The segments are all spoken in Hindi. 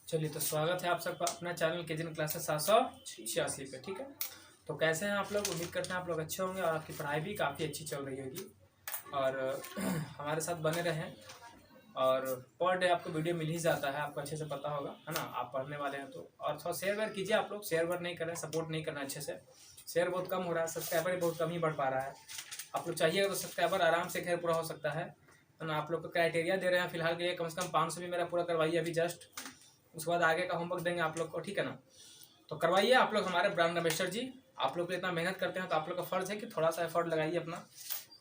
चलिए तो स्वागत है आप सबका अपना चैनल के जिन क्लासेस 786 पे। ठीक है, तो कैसे हैं आप लोग? उम्मीद करते हैं आप लोग अच्छे होंगे और आपकी पढ़ाई भी काफ़ी अच्छी चल रही होगी और हमारे साथ बने रहें। और पर डे आपको वीडियो मिल ही जाता है, आपको अच्छे से पता होगा, है ना। आप पढ़ने वाले हैं तो और थोड़ा शेयर वेयर कीजिए। आप लोग शेयर वेयर नहीं कर रहे हैं, सपोर्ट नहीं करना अच्छे से। शेयर बहुत कम हो रहा है, सब्सक्राइबर भी बहुत कम ही बढ़ पा रहा है। आप लोग चाहिएगा तो सब्सक्राइबर आराम से खैर पूरा हो सकता है ना। आप लोग को क्राइटेरिया दे रहे हैं फिलहाल के लिए, कम से कम 500 भी मेरा पूरा करवाइए अभी जस्ट, उसके बाद आगे का होमवर्क देंगे आप लोग को, ठीक है ना। तो करवाइए आप लोग हमारे ब्रांड एम्बेसडर जी। आप लोग इतना मेहनत करते हैं तो आप लोग का फर्ज है कि थोड़ा सा एफर्ट लगाइए अपना।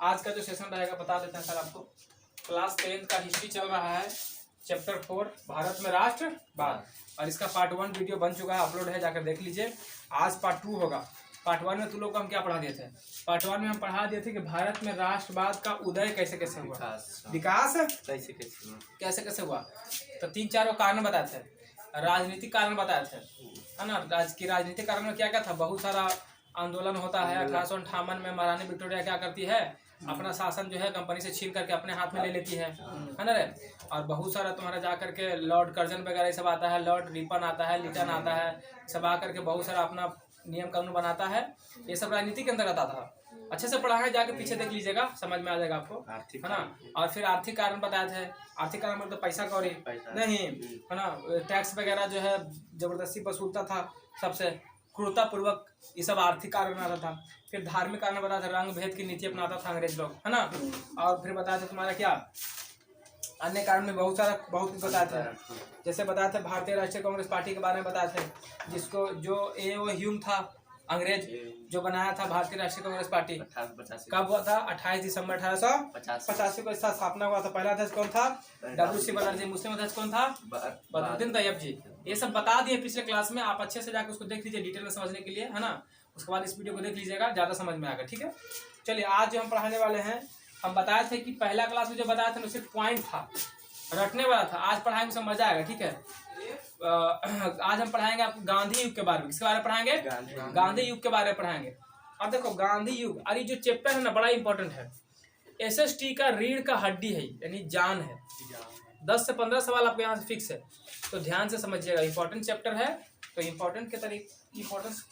आज का जो सेशन रहेगा बता देते हैं सर आपको। क्लास 10 का हिस्ट्री चल रहा है, चैप्टर 4 भारत में राष्ट्रवाद, और इसका पार्ट 1 वीडियो बन चुका है, अपलोड है, जाकर देख लीजिए। आज पार्ट 2 होगा। पार्ट 1 में तुम लोग को हम क्या पढ़ा दिए थे? पार्ट 1 में हम पढ़ा दिए थे कि भारत में राष्ट्रवाद का उदय कैसे कैसे हुआ, विकास कैसे कैसे हुआ। तो 3-4 कारण बताए थे, राजनीतिक कारण बताए थे, है ना। राजनीतिक कारण में क्या क्या था? बहुत सारा आंदोलन होता है। 1858 में महारानी विक्टोरिया क्या करती है, अपना शासन जो है कंपनी से छीन करके अपने हाथ में ले लेती है ना रे। और बहुत सारा तुम्हारा जा करके लॉर्ड कर्जन वगैरह सब आता है, लॉर्ड रिपन आता है, लिटन आता है, सब आकर के बहुत सारा अपना नियम कानून बनाता है। ये सब राजनीति के अंतर्गत आता था। अच्छे से पढ़ा है, जाके पीछे देख लीजिएगा, समझ में आ जाएगा आपको, है ना। और फिर आर्थिक कारण बताए थे। आर्थिक कारण मतलब पैसा कौड़ी नहीं, है ना। टैक्स वगैरह जो है जबरदस्ती वसूलता था सबसे, क्रूरता पूर्वक, ये सब आर्थिक कारण आता था। फिर धार्मिक कारण बताया था, रंग भेद की नीति अपनाता था अंग्रेज लोग, है ना। और फिर बताया था तुम्हारा क्या अन्य कारण में बहुत कुछ बताए थे। जैसे बताया था भारतीय राष्ट्रीय कांग्रेस पार्टी के बारे में बताए थे, जिसको जो ए.ओ. ह्यूम था अंग्रेज जो बनाया था भारतीय राष्ट्रीय कांग्रेस पार्टी। कब हुआ था? 28 दिसंबर 1885 को इसका स्थापना हुआ था। पहला अध्यक्ष कौन था? W.C. बनर्जी। मुस्लिम अध्यक्ष कौन था? बदरुद्दीन तैयब जी। ये सब बता दिए पिछले क्लास में, आप अच्छे से जाकर उसको देख लीजिए डिटेल में समझने के लिए, है ना। उसके बाद इस वीडियो को देख लीजिएगा, ज्यादा समझ में आएगा, ठीक है। चलिए आज जो हम पढ़ाने वाले हैं, हम बताए थे कि पहला क्लास में जो बताया था सिर्फ पॉइंट था, रटने वाला था। आज पढ़ाएंगे सब मजा आएगा, ठीक है। आज हम पढ़ाएंगे आपको गांधी युग के बारे में। किसके बारे में पढ़ाएंगे? गांधी युग के बारे में पढ़ाएंगे। अब देखो गांधी युग, अरे जो चैप्टर है ना बड़ा इंपॉर्टेंट है। SST का रीढ़ का हड्डी है, यानी जान है। 10 से 15 सवाल आपके यहाँ से फिक्स है, तो ध्यान से समझिएगा। इंपॉर्टेंट चैप्टर है, तो इंपॉर्टेंट के तरीके इंपॉर्टेंस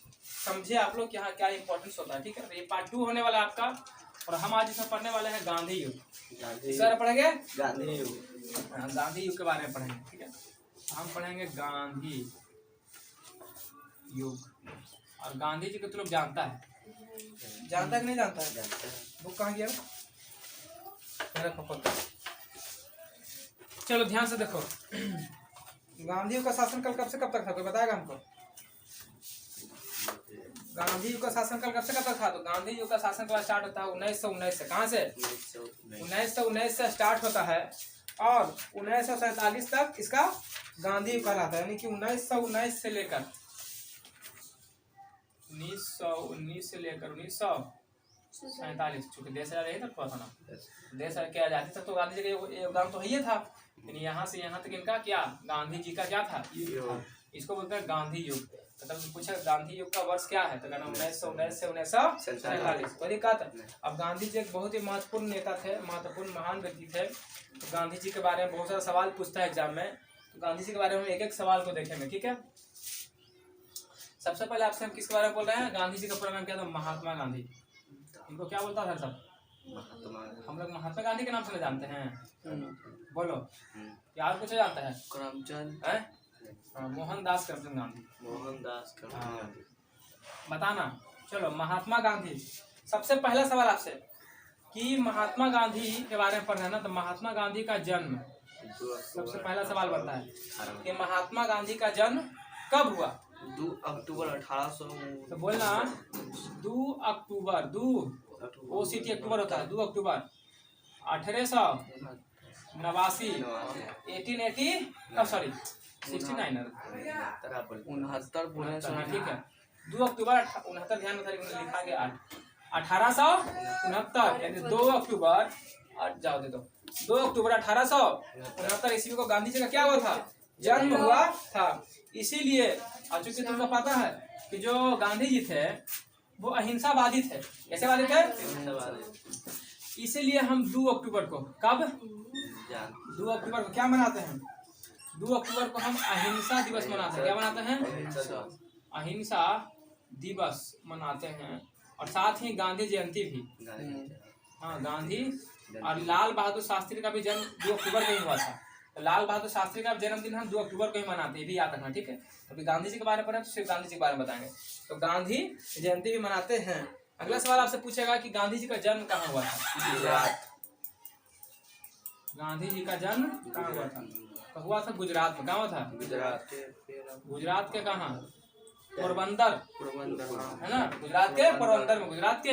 समझे आप लोग, यहाँ क्या इंपॉर्टेंस होता है, ठीक है। तो ये पार्ट 2 होने वाला है आपका, और हम आज इसमें पढ़ने वाले हैं गांधी युग। किस बारे में पढ़ेंगे? गांधी युग। गांधी युग के बारे में पढ़ेंगे, ठीक है। हम पढ़ेंगे गांधी युग। और गांधी जी को तो लोग जानता है, जानता है कि नहीं जानता है? बुक कहाँ गया? चलो ध्यान से देखो। गांधी युग का शासनकाल कब से कब तक था, कोई बताएगा हमको? गांधी युग का शासनकाल कब से कब तक था? तो गांधी युग का शासनकाल स्टार्ट होता है 1919 से। कहाँ से? 1919 से स्टार्ट होता है और 1947 तक इसका गांधी युग कहलाता है। यानी कि 1919 से लेकर 1947, चूंकि देश आजाद यही तक हुआ था ना। देश के आजादी तक तो गांधी जी का योगदान तो ही था। यानी यहाँ से यहाँ तक इनका क्या, गांधी जी का क्या था, इसको बोलते हैं गांधी युग। मतलब पूछा गांधी युग का वर्ष क्या है, तो कहना 1919 से 1947। तो कहा था। अब गांधी जी एक बहुत ही महत्वपूर्ण नेता थे, महत्वपूर्ण महान व्यक्ति थे। तो गांधी जी के बारे में बहुत सारा सवाल पूछता है एग्जाम में, तो गांधी जी के बारे में एक एक सवाल को देखेंगे, ठीक है। सबसे पहले आपसे हम किसके बारे में बोल रहे हैं? गांधी जी का पूरा नाम क्या था? महात्मा गांधी। इनको क्या बोलता था सब? हम लोग महात्मा गांधी के नाम से जानते हैं। बोलो क्या और कुछ जानता है? करमचंद, मोहनदास करमचंद गांधी। मोहनदास करमचंद गांधी बताना। चलो महात्मा गांधी। सबसे पहला सवाल आपसे कि महात्मा गांधी के बारे में पढ़ना ना, तो महात्मा गांधी का जन्म, सबसे पहला सवाल बनता है कि महात्मा गांधी का जन्म कब हुआ? 2 अक्टूबर 1800। तो बोलना 2 अक्टूबर, 2 OCT अक्टूबर होता है, 2 अक्टूबर 1889। 69 ठीक है। 2 अक्टूबर 69, ध्यान में लिखा गया 1869, यानी 2 अक्टूबर, जाओ दे दो, 2 अक्टूबर 1869 ईस्वी को गांधी जी का क्या हुआ था? जन्म हुआ था। इसीलिए चूंकि तुमको पता है कि जो गांधी जी थे वो अहिंसावादी थे। कैसे वादी थे? इसीलिए हम 2 अक्टूबर को, कब 2 अक्टूबर को क्या मनाते हैं? 2 अक्टूबर को हम अहिंसा दिवस मनाते हैं। क्या मनाते हैं? अहिंसा दिवस मनाते हैं। और साथ ही गांधी जयंती भी। हाँ, गांधी और लाल बहादुर शास्त्री का भी जन्म 2 अक्टूबर को ही हुआ था। तो लाल बहादुर शास्त्री का जन्मदिन हम 2 अक्टूबर को ही मनाते हैं, ये भी याद रखना, ठीक है। अभी गांधी जी के बारे में पढ़ा तो सिर्फ गांधी जी के बारे में बताएंगे। तो गांधी जयंती भी मनाते हैं। अगला सवाल आपसे पूछेगा कि गांधी जी का जन्म कहाँ हुआ था? गुजरात। गांधी जी का जन्म कहाँ हुआ था? तो हुआ था गुजरात में। कहाँ हुआ था? गुजरात। गुजरात के कहाँ? पोरबंदर, पोरबंदर है ना। गुजरात के पोरबंदर में, गुजरात के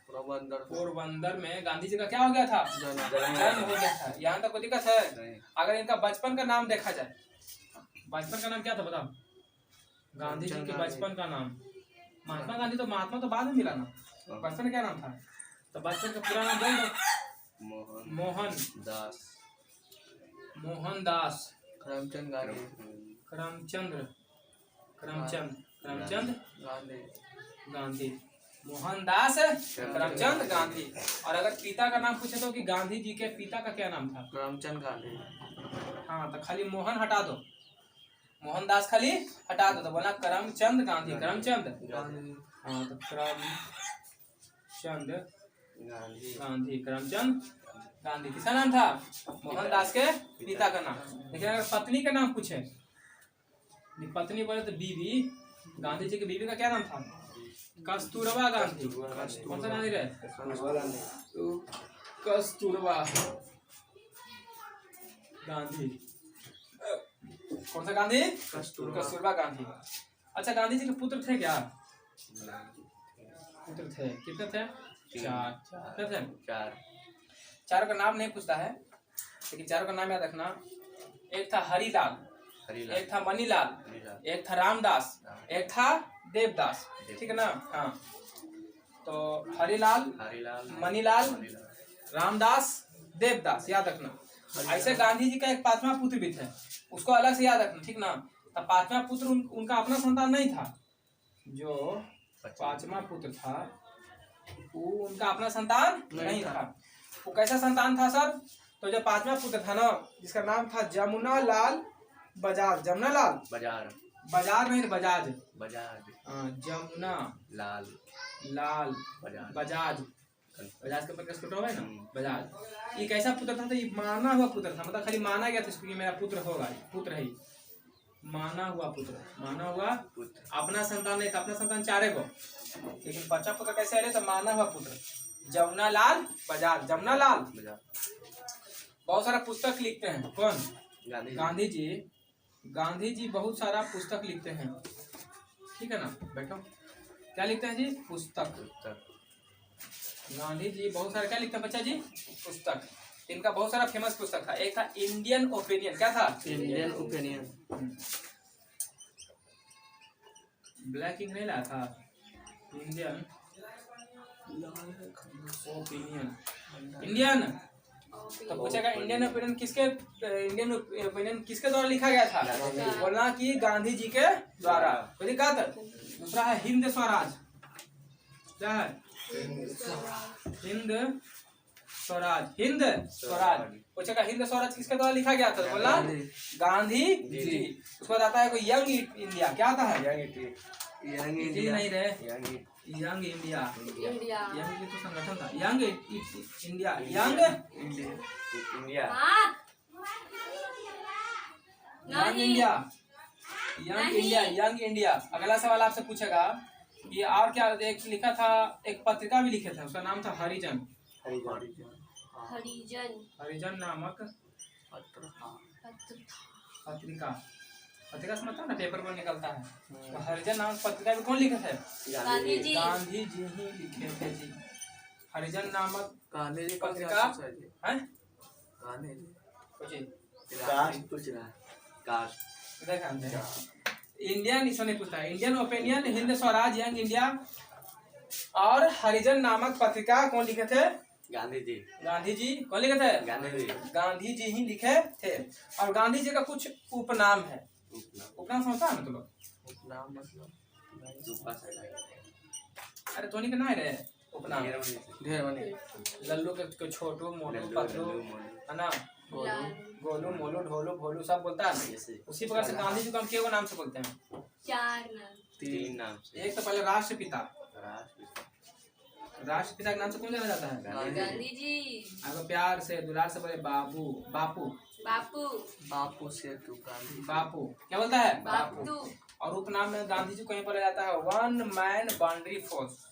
पोरबंदर में गांधी जी का क्या हो गया था? जन्म हो गया था। यहाँ तक कोई दिक्कत है? अगर इनका बचपन का नाम देखा जाए, बचपन का नाम क्या था बताओ? गांधी जी के बचपन का नाम महात्मा गांधी। तो महात्मा तो बाद में मिला ना, बचपन क्या नाम था? तो बचपन का पूरा नाम बोल दो। मोहन दास करमचंद गांधी। करमचंद गांधी। मोहनदास करमचंद गांधी। और अगर पिता का नाम पूछे तो कि गांधी जी के पिता का क्या नाम था? करमचंद गांधी। हाँ, तो खाली मोहन हटा दो, मोहनदास खाली हटा दो, तो बोला करमचंद गांधी। करमचंद गांधी। हाँ, तो करमचंद गांधी। करमचंद गांधी किसका नाम था? मोहनदास के पिता का नाम। लेकिन अगर पत्नी का नाम पूछे, पत्नी बोले तो बीवी, गांधी जी की बीवी का क्या नाम था? कस्तूरबा गांधी। कौन सा गांधी रहे? कस्तूरबा गांधी। कौन सा गांधी? कस्तूरबा गांधी। अच्छा, गांधी जी के पुत्र थे क्या? पुत्र थे। कितने थे? 4। कितने थे? 4। चारों का नाम नहीं पूछता है, लेकिन चारों का नाम याद रखना। एक था हरिलाल, एक था मनीलाल, एक था रामदास, एक था देवदास, ठीक है ना। हाँ, तो हरिलाल, मनीलाल, रामदास, देवदास याद रखना। ऐसे गांधी जी का एक 5वां पुत्र भी थे, उसको अलग से याद रखना, ठीक ना। तो 5वां पुत्र उनका अपना संतान नहीं था। जो 5वां पुत्र था वो उनका अपना संतान नहीं था। वो कैसा संतान था सर? तो जो 5वां पुत्र था ना, जिसका नाम था जमुना लाल बजाज। जमुना लाल बाजार नहीं, बजाज। जमुना लाल बजाज। बजाज का प्रकाश छोटा हुआ है ना, बजाज। ये कैसा पुत्र था? तो ये माना हुआ पुत्र था, मतलब खाली माना गया था इसको कि मेरा पुत्र होगा, पुत्र है, माना हुआ पुत्र। माना हुआ अपना संतान नहीं था, अपना संतान 4 गो, लेकिन 5वां पुत्र कैसे आए? तो माना हुआ पुत्र जमुना लाल बजाज। जमुना लाल बहुत सारा पुस्तक लिखते हैं। कौन? गांधी जी। गांधी जी बहुत सारा पुस्तक लिखते हैं, ठीक है ना। बैठो, क्या लिखते हैं जी? पुस्तक। गांधी जी बहुत सारा क्या लिखते हैं बच्चा जी? पुस्तक। इनका बहुत सारा फेमस पुस्तक था। एक था इंडियन ओपिनियन। क्या था? Indian opinion. ब्लैक इंक नहीं लाया था? Indian opinion. इंडियन तो पूछेगा इंडियन ओपिनियन किसके द्वारा लिखा गया था? बोलना कि गांधी जी के द्वारा। कोई दिक्कत? दूसरा है हिंद स्वराज। क्या है? हिंद स्वराज। पूछेगा हिंद स्वराज किसके द्वारा लिखा गया था? बोलना गांधी जी। उसके बाद आता है कोई यंग इंडिया। क्या आता है? यंग नहीं रहे, यंग इंडिया। यंग तो संगठन था। Young India. Young India. Young India. अगला सवाल आपसे पूछेगा ये और क्या एक लिखा था? एक पत्रिका भी लिखे थे, उसका नाम था हरिजन। हरिजन नामक पत्रिका। पत्रिका समझता ना, पेपर पर निकलता है। तो हरिजन नामक पत्रिका भी कौन लिखे थे? गांधी जी ही लिखे थे जी। हरिजन नामक पत्रिका है। इंडियन इसमें नहीं पूछता है। Indian opinion, Hind Swaraj, young India और हरिजन नामक पत्रिका कौन लिखे थे? गांधी जी। कौन लिखे थे? गांधी जी ही लिखे थे। और गांधी जी का कुछ उपनाम है। उपनाम समझता है मतलब? उपनाम मतलब अरे तो नहीं करना है रे, उपनाम ढेर बने लल्लू के छोटू मोटू पतलू है ना, गोलू मोलू ढोलू भोलू सब बोलता है। उसी प्रकार से गांधी जी को हम केवल नाम से बोलते हैं, 4 नाम, 3 नाम से। एक तो पहले राष्ट्रपिता, राष्ट्रपिता के नाम से कौन जाना जाता है? गांधी जी, अगर प्यार से दुलार से बोले बाबू, बापू, बापू, बापू से तू गांधी। बापू क्या बोलता है? बापू, और उपनाम में गांधी जी को ही बोला जाता है one man boundary force,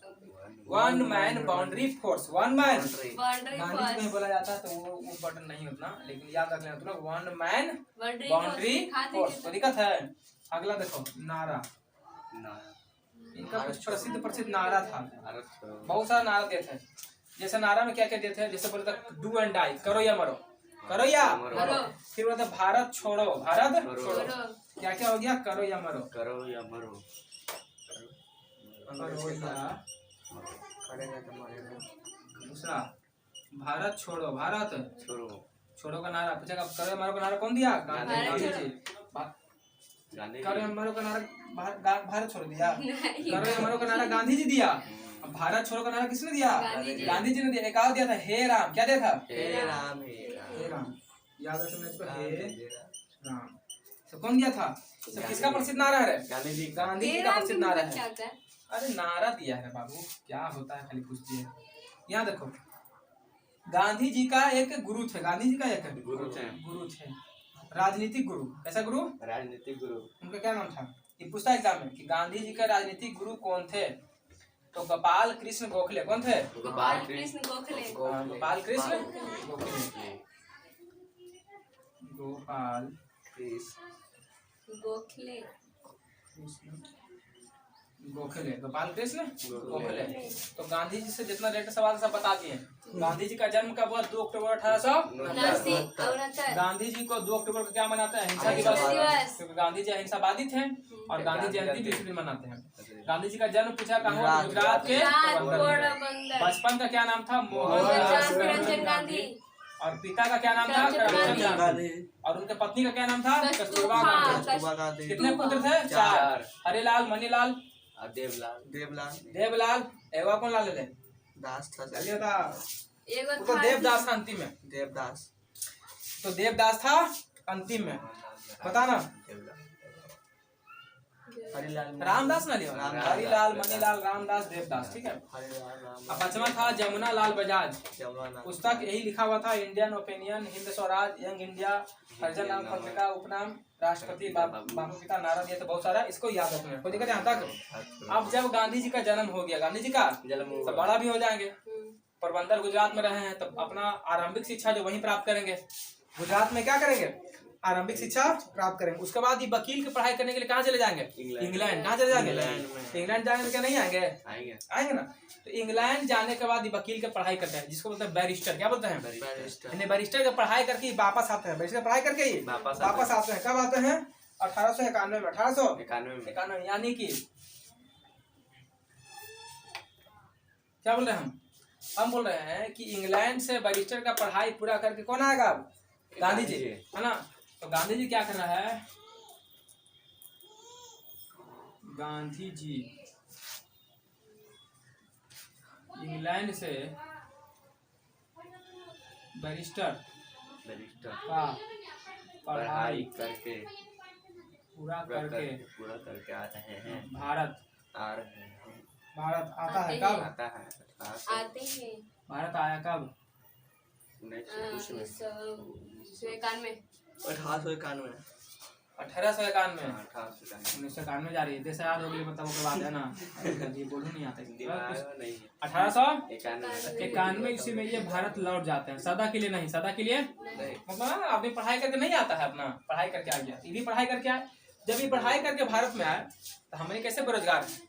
one man boundary force, one man boundary Gandhi ji को ही फर्स्ट, बोला जाता है। तो वो बटन नहीं उतना, लेकिन याद रख लेना तुम लोग, one man boundary boundary force. First, तो दिक्कत है। अगला देखो नारा, इनका कुछ प्रसिद्ध नारा था, बहुत सारा नारा देते हैं। जैसे नारा में क्या क्या देते हैं, जैसे बोलते डू एंड डाई, करो या मरो, करो या मरो। फिर बोलते भारत छोड़ो, भारत छोड़ो, करो, क्या क्या हो गया? करो या मरो, करो या मरो, करो या करेगा तो मरेगा। दूसरा भारत छोड़ो, भारत छोड़ो, छोड़ो का नारा पूछेगा, करो या मरो का नारा कौन दिया? गांधी गांधी जी। गाने करो या मरो का नारा भारत छोड़ दिया, नहीं, करो या मरो का नारा गांधी जी दिया। अब भारत छोड़ो का नारा किसने दिया? गांधी जी। गांधी जी ने दिया। एक और दिया था हे राम, क्या दिया था? हे राम हे हे राम, याद रखो तुमने इसको, हे राम। राम। तो कौन दिया था? तो किसका प्रसिद्ध नारा है? गाने जी गांधी जी हे का राम प्रसिद्ध की नारा मतलब क्या है। होता है? अरे नारा दिया है बाबू, क्या होता है खाली पूछती है। यहाँ देखो, गांधी जी का एक गुरु थे, गांधी जी का एक गुरु थे। गुरु थे, राजनीतिक गुरु। ऐसा गुरु, राजनीतिक गुरु उनका क्या नाम था? ये पूछता एग्जाम में कि गांधी जी के राजनीतिक गुरु कौन थे? तो गोपाल कृष्ण गोखले। कौन थे? गोपाल कृष्ण गोखले, गोपाल कृष्ण गोखले, गोपाल गोखले, कृष्ण गोखले, गोपाल कृष्ण गोखले। तो गांधी जी से जितना रेट सवाल सब बता दिए। गांधी जी का जन्म कब हुआ? 2 अक्टूबर 1869। गांधी जी को 2 अक्टूबर को क्या मनाते हैं? अहिंसा अहिंसा दिवस, दिवस। क्योंकि गांधी जी अहिंसावादी थे और गांधी जयंती भी इसी दिन मनाते हैं। गांधी जी का जन्म पूछा कहाँ हुआ? गुजरात के पोरबंदर में। पोरबंदर, बचपन का क्या नाम था? मोहनदास मोहनदास करमचंद गांधी, और पिता का क्या नाम था? करमचंद करमचंद गांधी। और उनके पत्नी का क्या नाम था? कस्तूरबा गांधी। कस्तूरबा गांधी। कितने पुत्र थे? 4। हरिलाल, मनीलाल, और देवलाल देवलाल देवलाल, एवा कौन लाल ले? दास था। चलिए था, एगो तो था देवदास था अंतिम में। देवदास। तो देवदास था अंतिम में, बताना। हरिलाल रामदास ना लियो, रामदास। हरिलाल, मनीलाल, रामदास, देवदास, ठीक है। हरिलाल राम। अब 5वां था जमुना लाल बजाज। जमुना। पुस्तक यही लिखा हुआ था, Indian opinion, Hind Swaraj, young India, Harijan नाम पत्रिका, उपनाम, राष्ट्रपति, बापू पिता, नारा दिया। तो बहुत सारा, इसको याद रखना है। कोई दिक्कत यहाँ तक? अब जब गांधी जी का जन्म हो गया, गांधी जी का जन्म तो बड़ा भी हो जाएंगे। पोरबंदर गुजरात में रहे हैं, तो अपना आरंभिक शिक्षा जो वहीं प्राप्त करेंगे। गुजरात में क्या करेंगे? आरंभिक शिक्षा प्राप्त करेंगे। उसके बाद ये वकील की पढ़ाई करने के लिए कहाँ चले जाएंगे? इंग्लैंड। कहाँ चले जाएंगे? इंग्लैंड जाएंगे तो क्या नहीं आएंगे? आएंगे ना। तो इंग्लैंड जाने के बाद ये वकील की पढ़ाई करते हैं, जिसको बोलते हैं बैरिस्टर। क्या बोलते हैं? बैरिस्टर। इन्हें बैरिस्टर की पढ़ाई करके वापस आते हैं। बैरिस्टर की पढ़ाई करके ही वापस आते हैं। कब आते हैं? 1891 में। 1891 यानी कि क्या बोल रहे हैं हम बोल रहे हैं कि इंग्लैंड से बैरिस्टर का पढ़ाई पूरा करके कौन आएगा? अब गांधी जी, है ना। तो गांधी जी क्या कर रहा है? गांधी जी इंग्लैंड से बैरिस्टर का पढ़ाई करके पूरा करके पूरा करके आ रहे हैं, भारत आ रहे हैं, भारत आता है। आते कब आता है आते हैं भारत आया? कब? 1991 1991, 1891। 1891। 1891 1991 जा रही है। देश आजाद हो गई मतलब उसके बाद है ना, ये बोलू नहीं आता। दिमाग नहीं है। 1891 ईस्वी में ये भारत लौट जाते हैं, सदा के लिए नहीं, सदा के लिए मतलब अभी पढ़ाई करके नहीं आता है, अपना पढ़ाई करके आ गया। ये भी पढ़ाई करके आए। जब ये पढ़ाई करके भारत में आए तो हमने कैसे बेरोजगार हैं,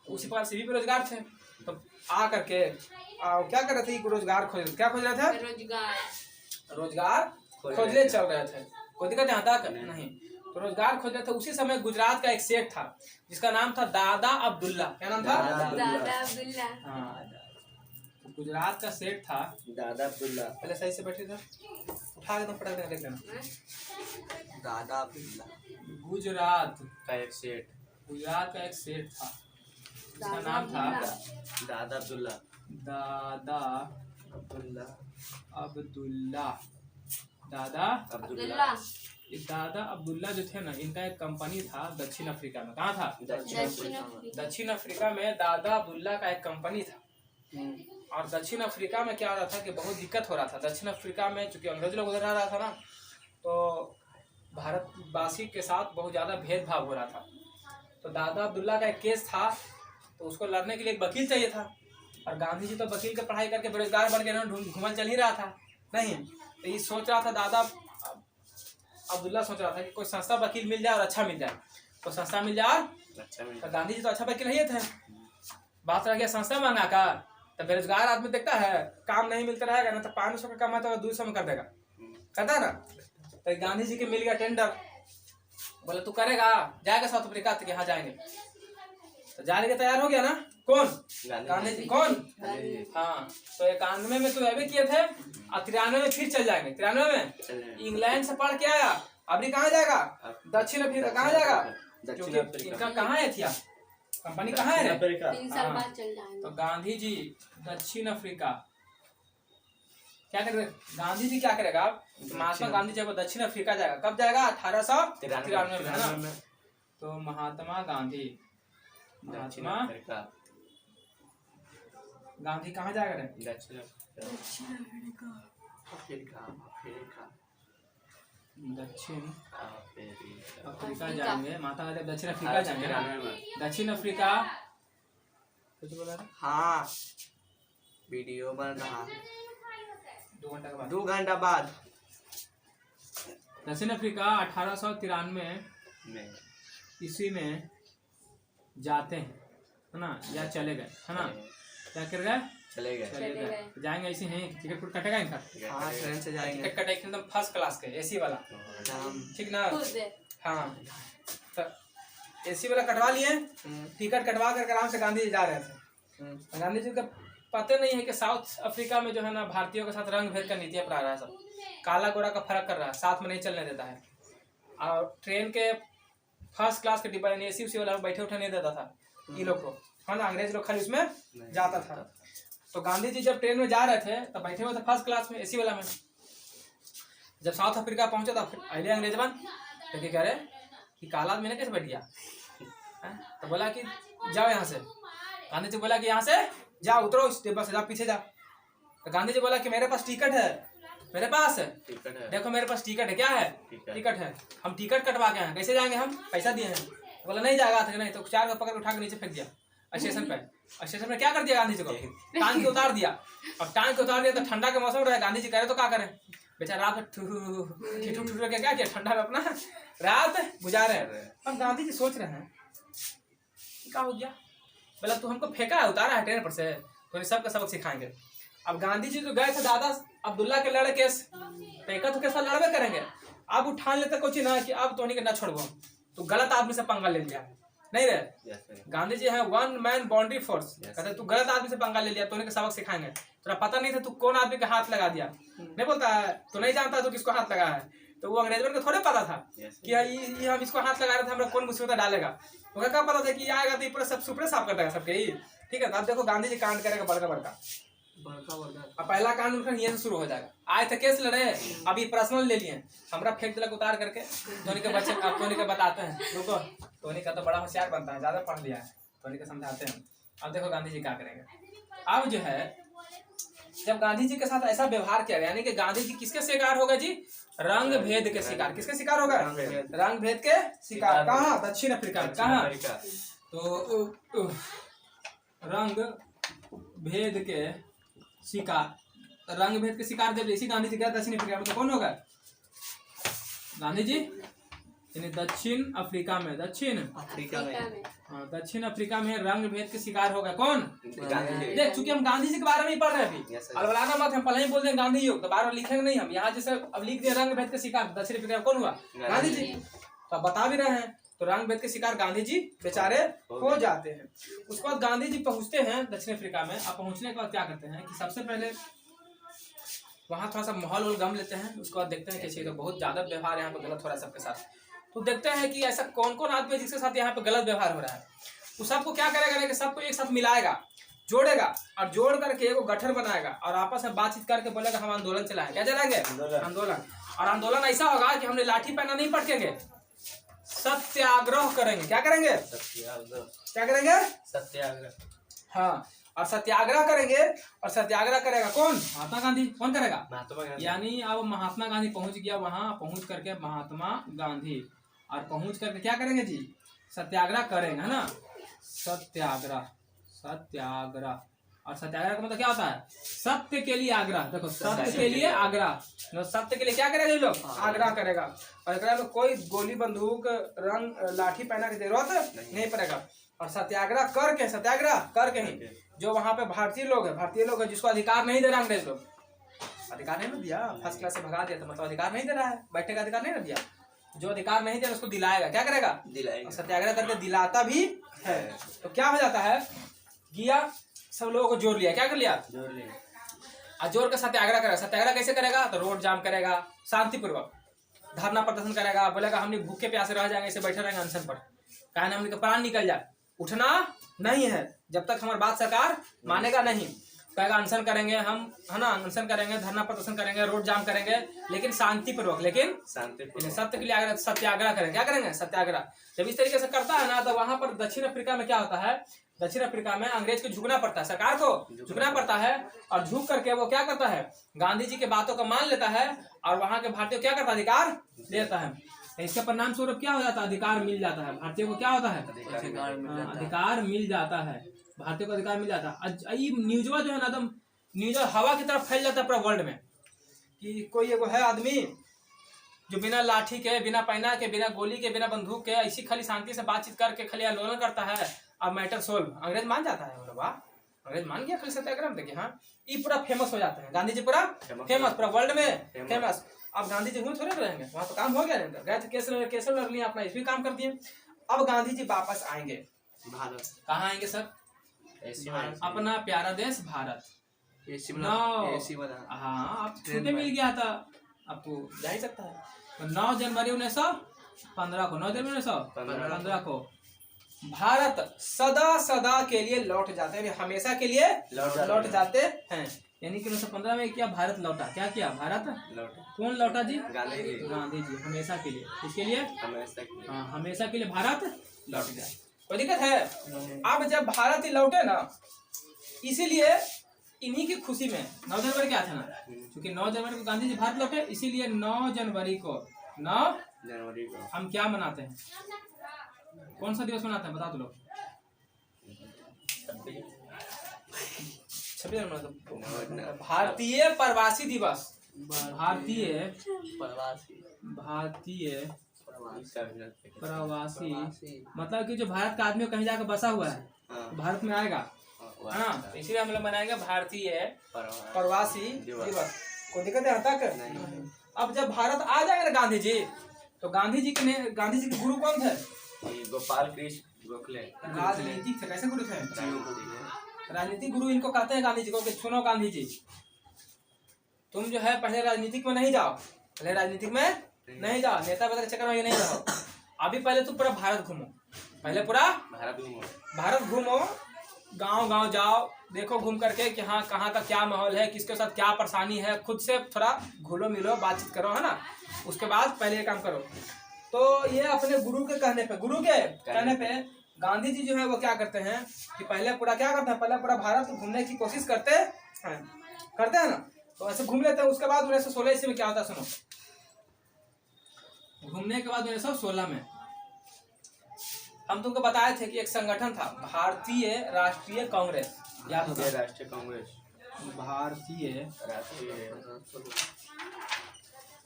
तो उसी प्रकार से भी बेरोजगार थे। तो आ करके क्या कर रहे थे? रोजगार खोज, क्या खोज रहे थे? रोजगार खोजने चल रहे थे। कोई दिक्कत यहाँ तक नहीं। तो रोजगार खोज रहे थे। उसी समय गुजरात का एक सेठ था जिसका नाम था दादा अब्दुल्ला। क्या नाम था? दादा अब्दुल्ला। हाँ, तो गुजरात का सेठ था दादा अब्दुल्ला। पहले सही से बैठे थे, उठा के तुम पढ़ा देख लेना। दादा अब्दुल्ला। गुजरात का एक सेठ, गुजरात का एक सेठ था। इसका नाम था दादा अब्दुल्ला। दादा अब्दुल्ला अब्दुल्ला। दादा अब्दुल्ला ये दादा अब्दुल्ला जो थे ना, इनका एक कंपनी था दक्षिण अफ्रीका में। कहाँ था? दक्षिण अफ्रीका दक्षिण अफ्रीका में दादा अब्दुल्ला का एक कंपनी था। और दक्षिण अफ्रीका में क्या हो रहा था कि बहुत दिक्कत हो रहा था। दक्षिण अफ्रीका में चूंकि अंग्रेज लोग उधर रह रहा था ना, तो भारतवासी के साथ बहुत ज़्यादा भेदभाव हो रहा था। तो दादा अब्दुल्ला का एक केस था, तो उसको लड़ने के लिए एक वकील चाहिए था। और गांधी जी तो वकील की पढ़ाई करके बेरोजगार बन के घूमन चल ही रहा था नहीं। तो ये सोच रहा था, दादा अब्दुल्ला सोच रहा था कि कोई सस्ता वकील मिल जाए और अच्छा मिल जाए। तो सस्ता मिल जाए, अच्छा तो गांधी जी तो अच्छा वकील नहीं थे। बात रह गया सस्ता महंगा का। तो बेरोजगार आदमी देखता है काम नहीं मिलता रहेगा ना, तो 500 का कमाता है 200 में कर देगा, कहता है ना। तो गांधी जी के मिल गया टेंडर। बोले तू करेगा, जाएगा साउथ अफ्रीका? तो यहाँ जाएंगे। तो जाने के तैयार हो गया ना। कौन? गांधी जी। कौन? हाँ। तो 91 में तो भी किए थे और 93 में फिर चल जाएंगे। 93 में इंग्लैंड से पढ़ के आया। अभी कहाँ जाएगा? दक्षिण अफ्रीका। कहाँ जाएगा? दक्षिण अफ्रीका। इनका कहाँ है थी कंपनी, कहाँ है? 3 साल बाद चल जाएंगे। तो गांधी जी दक्षिण अफ्रीका क्या करेगा? गांधी जी क्या करेगा? महात्मा गांधी जब दक्षिण अफ्रीका जाएगा, कब जाएगा? 1893 में, है ना। तो महात्मा गांधी गांधी कहाँ जाएगा रे? दक्षिण दक्षिण अफ्रीका। अफ्रीका जाएंगे। महात्मा गांधी दक्षिण अफ्रीका जाएंगे ना। दक्षिण अफ्रीका कुछ बोला था? हाँ वीडियो बन रहा 2 घंटा के बाद। 2 घंटा बाद। दक्षिण अफ्रीका 1893 में ईस्वी में जाते हैं, है ना, या चले गए, है ना। क्या कर गए? चले गए। चले गए। जाएंगे ऐसे हैं। टिकट कुट कटेगा इनका? हाँ ट्रेन से जाएंगे। टिकट कटेगा एकदम फर्स्ट क्लास के, एसी वाला, ठीक ना। हाँ, तो एसी वाला कटवा लिए। टिकट कटवा करके आराम से गांधी जी जा रहे थे। गांधी जी का पता नहीं है कि साउथ अफ्रीका में जो है ना, भारतीयों के साथ रंग भेद का नीतियाँ अपना रहा है। सब काला गोरा का फर्क कर रहा है, साथ में नहीं चलने देता है। और ट्रेन के फर्स्ट क्लास के डिब्बा यानी एसी उसी वाला बैठे उठे नहीं देता था ये लोग को, है ना। अंग्रेज लोग खाली उसमें जाता था। तो गांधी जी जब ट्रेन में जा रहे थे तो बैठे हुए थे फर्स्ट क्लास में, एसी वाला में। जब साउथ अफ्रीका पहुंचे तो पहले अंग्रेज बन तो क्या कह रहे कि काला आदमी ने कैसे बैठ गया? तो बोला कि जाओ यहाँ से। गांधी जी बोला कि यहाँ से जाओ, उतरो इस डिब्बा से, जाओ पीछे जाओ। तो गांधी जी बोला कि मेरे पास टिकट है, मेरे पास टिकट है। देखो मेरे पास टिकट है। क्या है? टिकट है। हम टिकट कटवा के हैं, कैसे जाएंगे? हम पैसा दिए हैं। बोला नहीं जाएगा था नहीं। तो 4 का पकड़ उठा के नीचे फेंक दिया स्टेशन पे। स्टेशन पे क्या कर दिया गांधी जी को? टांग के उतार दिया। अब टांग के उतार दिया तो ठंडा का मौसम रहा। गांधी जी कह रहे तो क्या करें? बेचारा रात में ठिठुर के क्या किया, ठंडा में अपना रात गुजारे। अब गांधी जी सोच रहे हैं क्या हो गया। बोला तू हमको फेंका है, उतारा है ट्रेन पर से, तो सबका सबक सिखाएंगे। अब गांधी जी तो गए थे दादा अब्दुल्ला के लड़े केस, फेंका तो केस लड़बे करेंगे। अब उठान लेते कुछ ना कि अब तो नहीं करना छोड़ो, तो गलत आदमी से पंगा ले लिया नहीं रे। गांधी जी है 1 मैन बाउंड्री फोर्स। कहते तू गलत आदमी से पंगा ले लिया, तो उन्हें सबक सिखाएंगे। तुझे पता नहीं था तू कौन आदमी का हाथ लगा दिया, नहीं बोलता है तू नहीं जानता तू किसको हाथ लगा है। तो वो अंग्रेजों को थोड़े पता था कि ये हम इसको हाथ लगा रहे थे, हमें कौन मुसीबत डालेगा। उन्हें क्या पता था कि आएगा तो पूरा सब सुपड़े साफ कर देगा सबके ही, ठीक है। अब देखो गांधी जी कांड करेगा बड़का बड़का। अब पहला कांड उनका यहीं से शुरू हो जाएगा। आए थे केस लड़े, अभी पर्सनल ले लिए, हमरा फेंक दिलक उतार करके। धोनी के बच्चे अब धोनी के बताते हैं, रुको धोनी का तो बड़ा होशियार बनता है, ज्यादा पढ़ लिया है, धोनी के समझाते हैं। अब देखो गांधी जी क्या करेंगे। अब जो है जब गांधी जी के साथ ऐसा व्यवहार किया गया, यानी कि गांधी जी किसके शिकार हो गए जी? रंग भेद के शिकार। किसके शिकार हो गए? रंग भेद के शिकार। कहाँ? दक्षिण अफ्रीका में। कहाँ? तो रंग भेद के शिकार। रंग भेद के शिकार जब इसी गांधी जी गए दक्षिण अफ्रीका में, तो कौन होगा? गांधी जी यानी दक्षिण अफ्रीका में, दक्षिण अफ्रीका में, हाँ दक्षिण अफ्रीका में रंग भेद के शिकार हो गए। कौन? गांधी जी। देख चूंकि हम गांधी जी के बारे में ही पढ़ रहे हैं अभी, अलवलाना मत हम पहले ही बोल देंगे गांधी योग, तो बार बार लिखेंगे नहीं हम। यहाँ जैसे अब लिख दिया रंग भेद के शिकार दक्षिण अफ्रीका में, कौन हुआ? गांधी जी। तो बता भी रहे हैं, तो रंग भेद के शिकार गांधी जी बेचारे हो जाते हैं। उसके बाद गांधी जी पहुंचते हैं दक्षिण अफ्रीका में। अब पहुंचने के बाद क्या करते हैं कि सबसे पहले वहाँ थोड़ा सा माहौल वोल गम लेते हैं। उसके बाद देखते हैं कि तो बहुत ज्यादा व्यवहार यहाँ पे गलत हो रहा है सबके साथ। तो देखते हैं कि ऐसा कौन कौन आदमी है जिसके साथ यहाँ पे गलत व्यवहार हो रहा है। उस सबको क्या करेगा कि सबको एक साथ मिलाएगा, जोड़ेगा और जोड़ करके एगो गठर बनाएगा और आपस में बातचीत करके बोलेगा हम आंदोलन चलाएंगे। क्या चलाएंगे? आंदोलन। और आंदोलन ऐसा होगा कि हमने लाठी पहना नहीं पटकेंगे, सत्याग्रह करेंगे। क्या करेंगे? सत्याग्रह। क्या करेंगे? सत्याग्रह। हाँ, और सत्याग्रह करेंगे। और सत्याग्रह करेगा कौन? महात्मा गांधी। कौन करेगा? महात्मा गांधी। यानी अब महात्मा गांधी पहुंच गया वहां, पहुंच करके महात्मा गांधी और पहुंच करके क्या करेंगे जी? सत्याग्रह करेंगे, है ना? सत्याग्रह, सत्याग्रह। और सत्याग्रह का मतलब क्या होता है? सत्य के लिए आग्रह। देखो, सत्य के लिए आग्रह, सत्य के लिए क्या करेगा ये लोग? आग्रह करेगा। और एकरा में कोई गोली बंदूक रंग लाठी पहना की जरूरत नहीं पड़ेगा। और सत्याग्रह करके ही जो वहां पे भारतीय लोग है जिसको अधिकार नहीं दे रहा अंग्रेज लोग, अधिकार नहीं ना दिया, फर्स्ट क्लास से भगा दिया तो मतलब अधिकार नहीं दे रहा है, बैठने का अधिकार नहीं ना दिया, जो अधिकार नहीं दे रहा उसको दिलाएगा। क्या करेगा? दिलाएगा। सत्याग्रह करके दिलाता भी है। तो क्या हो जाता है? गया सब लोगों को जोड़ लिया। क्या कर लिया? जोड़ ले। और जोड़ के सत्याग्रह करेगा। सत्याग्रह कैसे करेगा? तो रोड जाम करेगा, शांतिपूर्वक धरना प्रदर्शन करेगा, बोलेगा हमने भूखे प्यासे रह जाएंगे, ऐसे बैठे रहेंगे अनशन पर, कहना हमने प्राण निकल जाए, उठना नहीं है जब तक हमारी बात सरकार मानेगा नहीं। कहेगा अनशन करेंगे हम, है ना? अनशन करेंगे, धरना प्रदर्शन करेंगे, रोड जाम करेंगे, लेकिन शांतिपूर्वक, लेकिन सत्य के लिए आग्रह, सत्याग्रह करेंगे। क्या करेंगे? सत्याग्रह। जब इस तरीके से करता है ना, तो वहां पर दक्षिण अफ्रीका में क्या होता है? दक्षिण अफ्रीका में अंग्रेज को झुकना पड़ता है, सरकार को झुकना पड़ता है। और झुक करके वो क्या करता है? गांधी जी के बातों को मान लेता है और वहां के भारतीयों को क्या करता है? अधिकार देता है। इसके परिणाम स्वरूप क्या हो जाता है? अधिकार मिल जाता है भारतीयों को। क्या होता है? अधिकार मिल जाता है भारतीयों को, अधिकार मिल जाता है। न्यूजवा जो है ना, एकदम न्यूज हवा की तरफ फैल जाता है पूरा वर्ल्ड में कि कोई एगो है आदमी जो बिना लाठी के, बिना पैना के, बिना गोली के, बिना बंदूक के, ऐसी खाली शांति से बातचीत करके खाली आंदोलन करता है और मैटर सोल्व। अंग्रेज मान जाता है, वाह, अंग्रेज मान गया खाली सत्याग्रह में। देखिए, हाँ, ये पूरा फेमस हो जाता है। गांधी जी पूरा फेमस, पूरा वर्ल्ड में फेमस। अब गांधी जी हुए थोड़े रहेंगे, वहां तो काम हो गया, गए थे केस लड़ लिया, अपना इसमें काम कर दिए। अब गांधी जी वापस आएंगे भारत। कहाँ आएंगे सर? अपना प्यारा देश भारत। हाँ, आप छूटे मिल गया था, आपको जा ही सकता है। तो 9 जनवरी 1915 को, 9 जनवरी 1915 को भारत सदा के लिए लौट जाते हैं, हमेशा के लिए लौट जाते हैं। यानी कि 1915 में क्या भारत लौटा? क्या किया? भारत लौटा। कौन लौटा जी? गांधी जी। हमेशा के लिए, इसके लिए हाँ, हमेशा के लिए भारत लौट जाए। कोई दिक्कत है? अब जब भारत ही लौटे ना, इसीलिए इन्हीं की खुशी में 9 जनवरी क्या था ना, क्योंकि 9 जनवरी को गांधी जी भारत लौटे, इसीलिए 9 जनवरी को हम क्या मनाते हैं? कौन सा दिवस मनाते हैं? बता दो लोग। 26 जनवरी भारतीय प्रवासी दिवस। भारतीय प्रवासी मतलब कि जो भारत का आदमी कहीं जाकर बसा हुआ है, भारत में आएगा, है ना? तो इसीलिए हम लोग मनाएंगे भारतीय प्रवासी दिवस। कोई दिक्कत है तक? अब जब भारत आ जाएगा ना गांधी जी, तो गांधी जी के गुरु कौन थे? गोपाल कृष्ण गोखले। राजनीतिक थे। कैसे गुरु थे? राजनीतिक गुरु इनको कहते हैं गांधी जी को कि सुनो गांधी जी, तुम जो है पहले राजनीतिक में नहीं जाओ, पहले राजनीतिक में नहीं जाओ, नेता बदल चक्कर में नहीं रहो। अभी पहले तुम पूरा भारत घूमो, पहले पूरा भारत घूमो, गांव जाओ, देखो घूम करके कि हाँ कहाँ का क्या माहौल है, किसके साथ क्या परेशानी है, खुद से थोड़ा घुलो मिलो, बातचीत करो, है ना? उसके बाद पहले ये काम करो। तो ये अपने गुरु के कहने पे गांधी जी जो है वो क्या करते हैं कि पहले पूरा क्या करते हैं? पहले पूरा भारत घूमने की कोशिश करते हैं ना। तो ऐसे घूम लेते हैं। उसके बाद 1916 ईस्वी में क्या होता है सुनो। घूमने के बाद 1916 में हम तुमको बताए थे कि एक संगठन था, भारतीय राष्ट्रीय कांग्रेस। याद होगा? राष्ट्रीय कांग्रेस, भारतीय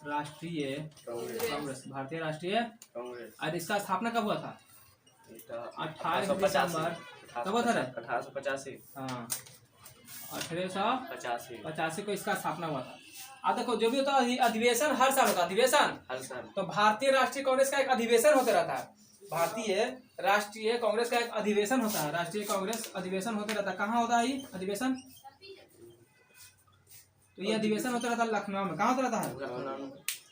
राष्ट्रीय कांग्रेस, भारतीय राष्ट्रीय कांग्रेस। और इसका स्थापना कब हुआ था? 18 दिसंबर। कब हुआ था? 1885। हाँ, 1885 को इसका स्थापना हुआ था। अब देखो, जो भी होता है अधिवेशन हर साल होता है, अधिवेशन हर साल। तो भारतीय राष्ट्रीय कांग्रेस का एक अधिवेशन होता रहता है, भारतीय राष्ट्रीय कांग्रेस का एक अधिवेशन होता है, राष्ट्रीय कांग्रेस अधिवेशन होते रहता है। कहाँ होता है ये अधिवेशन? तो ये अधिवेशन होता रहता है लखनऊ में। कहाँ होता रहता है?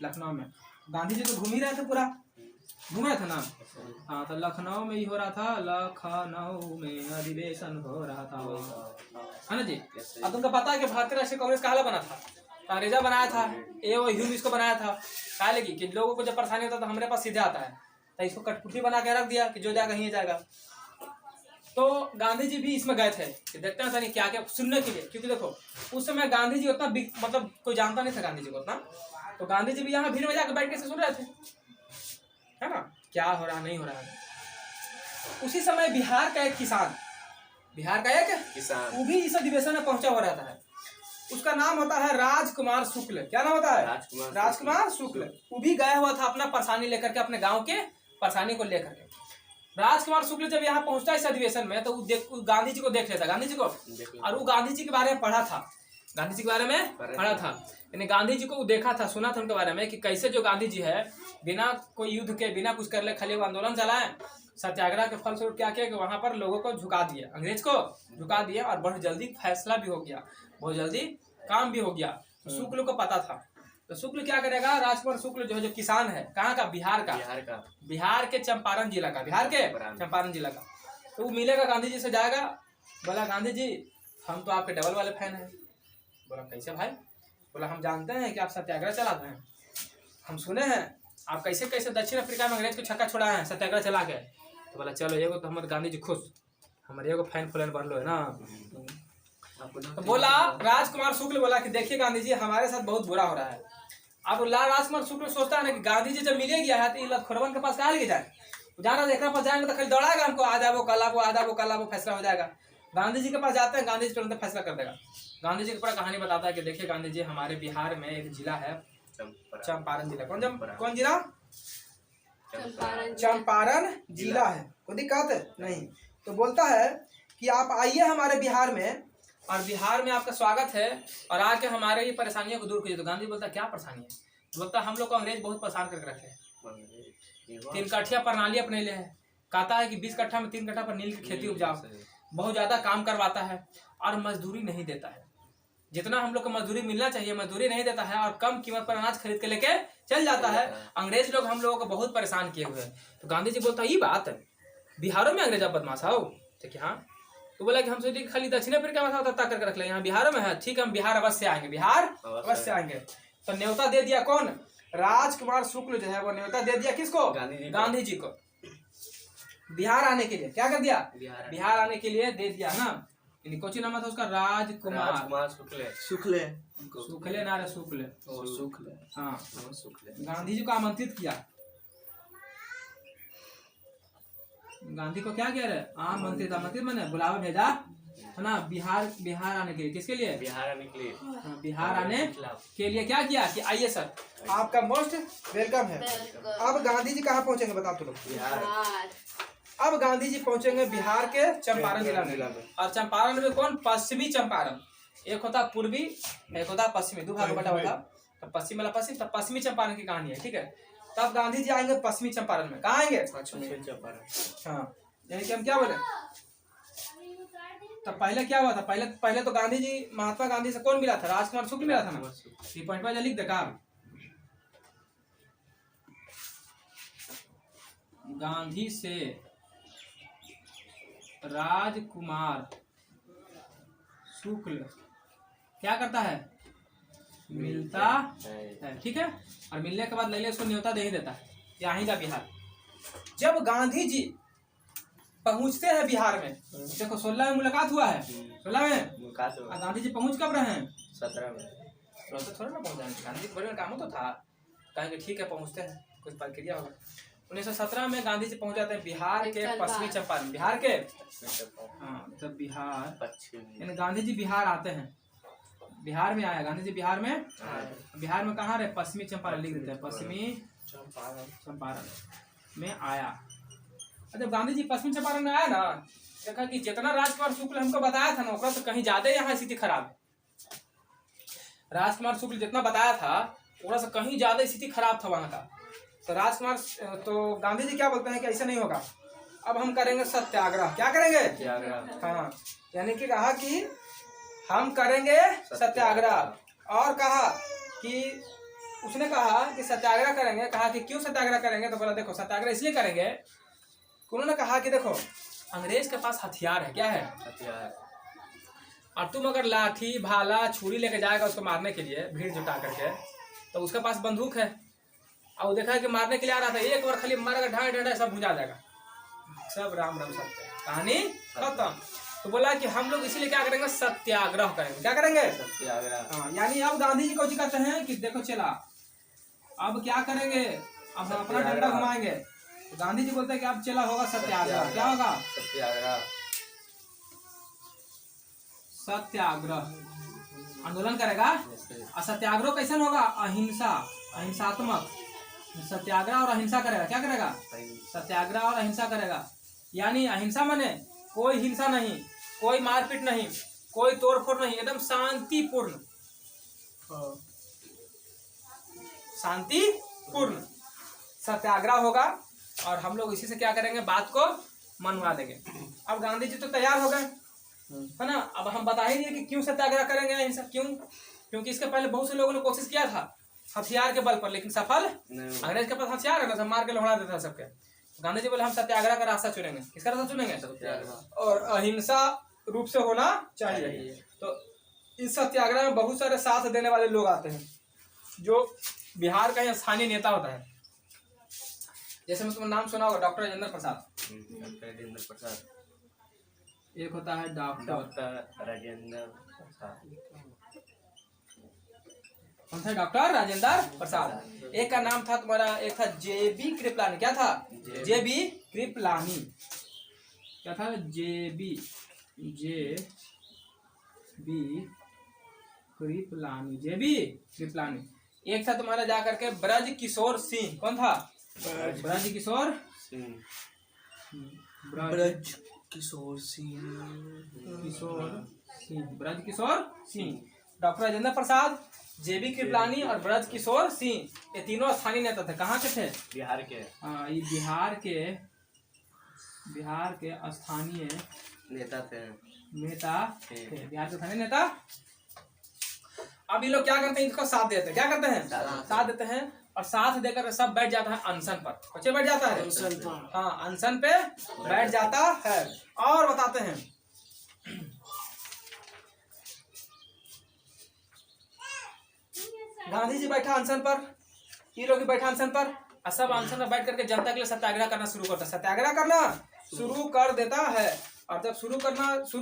लखनऊ में। गांधी जी तो घूम ही रहे थे पूरा, घूमे थे ना। हाँ, तो लखनऊ में ही हो रहा था, लखनऊ में अधिवेशन हो रहा था, है ना जी। अब तुमको पता है कि भारतीय राष्ट्रीय कांग्रेस कहाँ बना था? अंग्रेजा बनाया था, ए वो ह्यूम इसको बनाया था। कहा लगी कि लोगों को जब परेशानी होता है तो हमारे पास सीधे आता है, तो इसको कठपुतली बना के रख दिया कि जो जाएगा ही जाएगा। तो गांधी जी भी इसमें गए थे कि देखते हैं नहीं क्या क्या सुनने के लिए, क्योंकि देखो उस समय गांधी जी उतना मतलब कोई जानता नहीं था गांधी जी को उतना। तो गांधी जी भी यहाँ भीड़ में जाकर बैठ के सुन रहे थे, है ना, क्या हो रहा नहीं हो रहा है। उसी समय बिहार का एक किसान, बिहार का एक किसान वो भी इस अधिवेशन में पहुंचा हुआ रहता है। उसका नाम होता है राजकुमार शुक्ल। क्या नाम होता है? राजकुमार शुक्ल। वो भी गया हुआ था अपना परेशानी लेकर के, अपने गांव के परेशानी को लेकर के। राजकुमार शुक्ल जब यहाँ पहुंचता है इस अधिवेशन में, तो वो गांधी जी को देख लेता, गांधी जी को, और वो गांधी जी के बारे में पढ़ा था, गांधी जी के बारे में पढ़ा था, यानी गांधी जी को देखा था, सुना था उनके बारे में कि कैसे जो गांधी जी है बिना कोई युद्ध के, बिना कुछ कर ले, खाली वो आंदोलन चलाए, सत्याग्रह के फलस्वरूप क्या किया कि वहां पर लोगों को झुका दिया, अंग्रेज को झुका दिया, और बहुत जल्दी फैसला भी हो गया, बहुत जल्दी काम भी हो गया। तो शुक्ल को पता था। तो शुक्ल क्या करेगा? राजकुमार शुक्ल जो किसान है, कहाँ का? बिहार का, बिहार के चंपारण जिला का, बिहार के चंपारण जिला का। तो वो मिलेगा गांधी जी से, जाएगा, बोला गांधी जी हम तो आपके डबल वाले फैन हैं। बोला कैसे भाई? बोला हम जानते हैं कि आप सत्याग्रह चलाते हैं, हम सुने हैं आप कैसे कैसे दक्षिण अफ्रीका में अंग्रेज को छक्का छोड़ाए हैं सत्याग्रह चला के। तो बोला चलो एगो तो हमारे गांधी जी खुश, हमारे एगो फैन फुलन बन लो है ना। तो बोला राजकुमार शुक्ल बोला कि देखिए गांधी जी हमारे साथ बहुत बुरा हो रहा है। अब राजकुमार शुक्ल सोचता है ना कि गांधी जी जब मिले गया है तो लखनऊ के पास कहाँ लेके जाए, जाना देखने पास जाएंगे तो खाली दौड़ाएगा हमको, आ जाओ कल आओ, आ जाओ कल आओ, फैसला हो जाएगा। गांधी जी के पास जाते हैं, गांधी जी तुरंत फैसला कर देगा। गांधी जी की पूरा कहानी बताता है कि देखिए गांधी जी हमारे बिहार में एक जिला है चंपारण जिला। कौन जिला? चंपारण जिला है, कोई दिक्कत नहीं। तो बोलता है कि आप आइए हमारे बिहार में, और बिहार में आपका स्वागत है, और आके हमारे ये परेशानियों को दूर कीजिए। तो गांधी बोलता क्या परेशानी है? तो बोलता हम लोग को अंग्रेज बहुत परेशान करके रखे हैं, 3 कट्ठा प्रणाली अपने लिए है, कहता है कि 20 कट्ठा में 3 कट्ठा पर नील की खेती उपजाओ, बहुत ज्यादा काम करवाता है और मजदूरी नहीं देता है, जितना हम लोग को मजदूरी मिलना चाहिए मजदूरी नहीं देता है, और कम कीमत पर अनाज खरीद के लेके चल जाता है। अंग्रेज लोग हम लोगों को बहुत परेशान किए हुए हैं। तो गांधी जी बोलता ये बात है, बिहारों में अंग्रेजा बदमाश हो? ठीक है हाँ। तो बोला कि हम सोचे खाली दक्षिण अफ्रीका में था तब करके रख ले, यहाँ बिहारों में है, ठीक है हम बिहार अवश्य आएंगे, बिहार अवश्य आएंगे। तो न्योता दे दिया कौन? राजकुमार शुक्ल जो है वो न्योता दे दिया किसको? गांधी जी को, बिहार आने के लिए। क्या कर दिया? बिहार आने के लिए दे दिया ना। कोची नाम था उसका? राजकुमार शुक्ल शुक्ले ना रे शुक्ल, हाँ गांधी जी को आमंत्रित किया। गांधी को क्या कह रहे? आमंत्रित, आमंत्रित मैंने बुलावा भेजा है ना, बिहार आने के लिए। किसके लिए? बिहार आने के लिए। बिहार आने के लिए क्या किया कि आइए सर, आपका मोस्ट वेलकम है। अब गांधी जी कहाँ पहुंचेंगे बताओ तो लोग? बिहार। अब गांधी जी पहुंचेंगे बिहार के चंपारण जिला में। और चंपारण में कौन? पश्चिमी चंपारण, एक होता पूर्वी, एक होता पश्चिमी, 2 भाग में बटा हुआ था। तो पश्चिम वाला पश्चिम, तब पश्चिमी चंपारण की कहानी है, ठीक है। तब गांधी जी आएंगे पश्चिमी चंपारण में। कहाँ आएंगे? पश्चिमी चंपारण। हाँ, यानी कि हम क्या बोले, तब पहले क्या हुआ था? पहले तो गांधी जी, महात्मा गांधी से कौन मिला था? राजकुमार शुक्ल मिला था ना। ये पॉइंट वाइज लिख देगा। गांधी से राजकुमार शुक्ल क्या करता है? मिलता है, ठीक है। और मिलने के बाद लैले उसको न्योता दे ही देता है, यहाँ का बिहार। जब गांधी जी पहुंचते हैं बिहार में, देखो 16 में मुलाकात हुआ है, 16 में गांधी जी पहुंच कब रहे हैं? 17 में। थोड़ा ना पहुंच जाएंगे, गांधी बड़े काम तो था, कहेंगे ठीक है पहुंचते हैं, कुछ प्रक्रिया होगा। 1917 में गांधी जी पहुंच जाते हैं बिहार के पश्चिमी चंपारण, बिहार के हाँ मतलब बिहार पश्चिम, गांधी जी बिहार आते हैं, बिहार में आया गांधी जी, बिहार में कहाँ रहे? पश्चिमी चंपारण लिख देते हैं, पश्चिमी चंपारण में आया। जब गांधी जी पश्चिमी चंपारण में आया ना, देखा कि जितना राजकुमार शुक्ल हमको बताया था ना, तो कहीं ज्यादा यहाँ स्थिति खराब है। राजकुमार शुक्ल जितना बताया था थोड़ा सा कहीं ज्यादा स्थिति खराब था वहां का। तो गांधी जी क्या बोलते हैं कि ऐसा नहीं होगा, अब हम करेंगे सत्याग्रह। क्या करेंगे? हाँ, यानी कि कहा कि हम करेंगे सत्याग्रह, और कहा कि उसने कहा कि सत्याग्रह करेंगे। कहा कि क्यों सत्याग्रह करेंगे? तो बोला देखो सत्याग्रह इसलिए करेंगे। उन्होंने कहा कि देखो अंग्रेज के पास हथियार है। क्या है? हथियार। और तुम अगर लाठी भाला छुरी लेके जाएगा उसको मारने के लिए भीड़ जुटा करके, तो उसके पास बंदूक है और वो देखा है कि मारने के लिए आ रहा था, एक बार खाली मारेगा ढाई ढाई सब भुजा जाएगा। सब राम राम सत्य, कहानी खत्म। तो बोला कि हम लोग इसीलिए क्या करेंगे? सत्याग्रह करेंगे। क्या करेंगे? सत्याग्रह। हाँ, यानी अब गांधी जी को जी कहते हैं कि देखो चला अब क्या करेंगे? अब हम अपना डंडा घुमाएंगे। तो गांधी जी बोलते हैं कि अब चला होगा सत्याग्रह। क्या होगा? सत्याग्रह। सत्याग्रह आंदोलन करेगा। और सत्याग्रह कैसे होगा? अहिंसा, अहिंसात्मक। सत्याग्रह और अहिंसा करेगा। क्या करेगा? सत्याग्रह और अहिंसा करेगा। यानी अहिंसा माने कोई हिंसा नहीं, कोई मारपीट नहीं, कोई तोड़फोड़ नहीं, एकदम शांतिपूर्ण, शांतिपूर्ण सत्याग्रह होगा। और हम लोग इसी से क्या करेंगे? बात को मनवा देंगे। अब गांधी जी तो तैयार हो गए, है ना। अब हम बता ही दिए कि क्यों सत्याग्रह करेंगे अहिंसा। क्यों? क्योंकि इसके पहले बहुत से लोगों ने कोशिश किया था हथियार के बल पर, लेकिन सफल अंग्रेज के पास हथियार है ना, सब मार के लौड़ा देता सबके। गांधी जी बोले हम सत्याग्रह का रास्ता चुनेंगे। किसका रास्ता चुनेंगे? सत्याग्रह। और अहिंसा रूप से होना चाहिए। तो इस सत्याग्रह में बहुत सारे साथ देने वाले लोग आते हैं, जो बिहार का स्थानीय नेता होता है। जैसे मैं तुम्हारा नाम सुना होगा, डॉक्टर राजेंद्र प्रसाद। डॉक्टर राजेंद्र प्रसाद। एक होता है डॉक्टर राजेंद्र प्रसाद। कौन था? डॉक्टर राजेंद्र प्रसाद। एक का नाम था तुम्हारा, एक था जेबी कृपलानी। क्या था? जेबी कृपलानी। क्या था? जेबी कृपलानी, जेबी कृपलानी। एक था तुम्हारा जा करके ब्रज किशोर सिंह। कौन था? ब्रज किशोर सिंह। ब्रज किशोर सिंह। ब्रज किशोर सिंह। डॉक्टर राजेंद्र प्रसाद, जेबी कृपलानी और ब्रज किशोर सिंह, ये तीनों स्थानीय नेता थे। कहाँ के थे? बिहार के। हाँ, ये बिहार के स्थानीय नेता थे। बिहार के स्थानीय नेता। अब ये लोग क्या करते हैं? इनको साथ देते हैं। क्या करते हैं? साथ देते हैं। और साथ देकर सब बैठ जाता है अनशन पर। बच्चे बैठ जाता है अनशन पर। हाँ, अनशन पे बैठ जाता है। और बताते हैं गांधी जी बैठा अनशन पर, ये लोग भी बैठा अनशन पर, और सब अनशन पर बैठ करके जनता के लिए सत्याग्रह करना शुरू करता है। सत्याग्रह करना शुरू कर देता है। और जब शुरू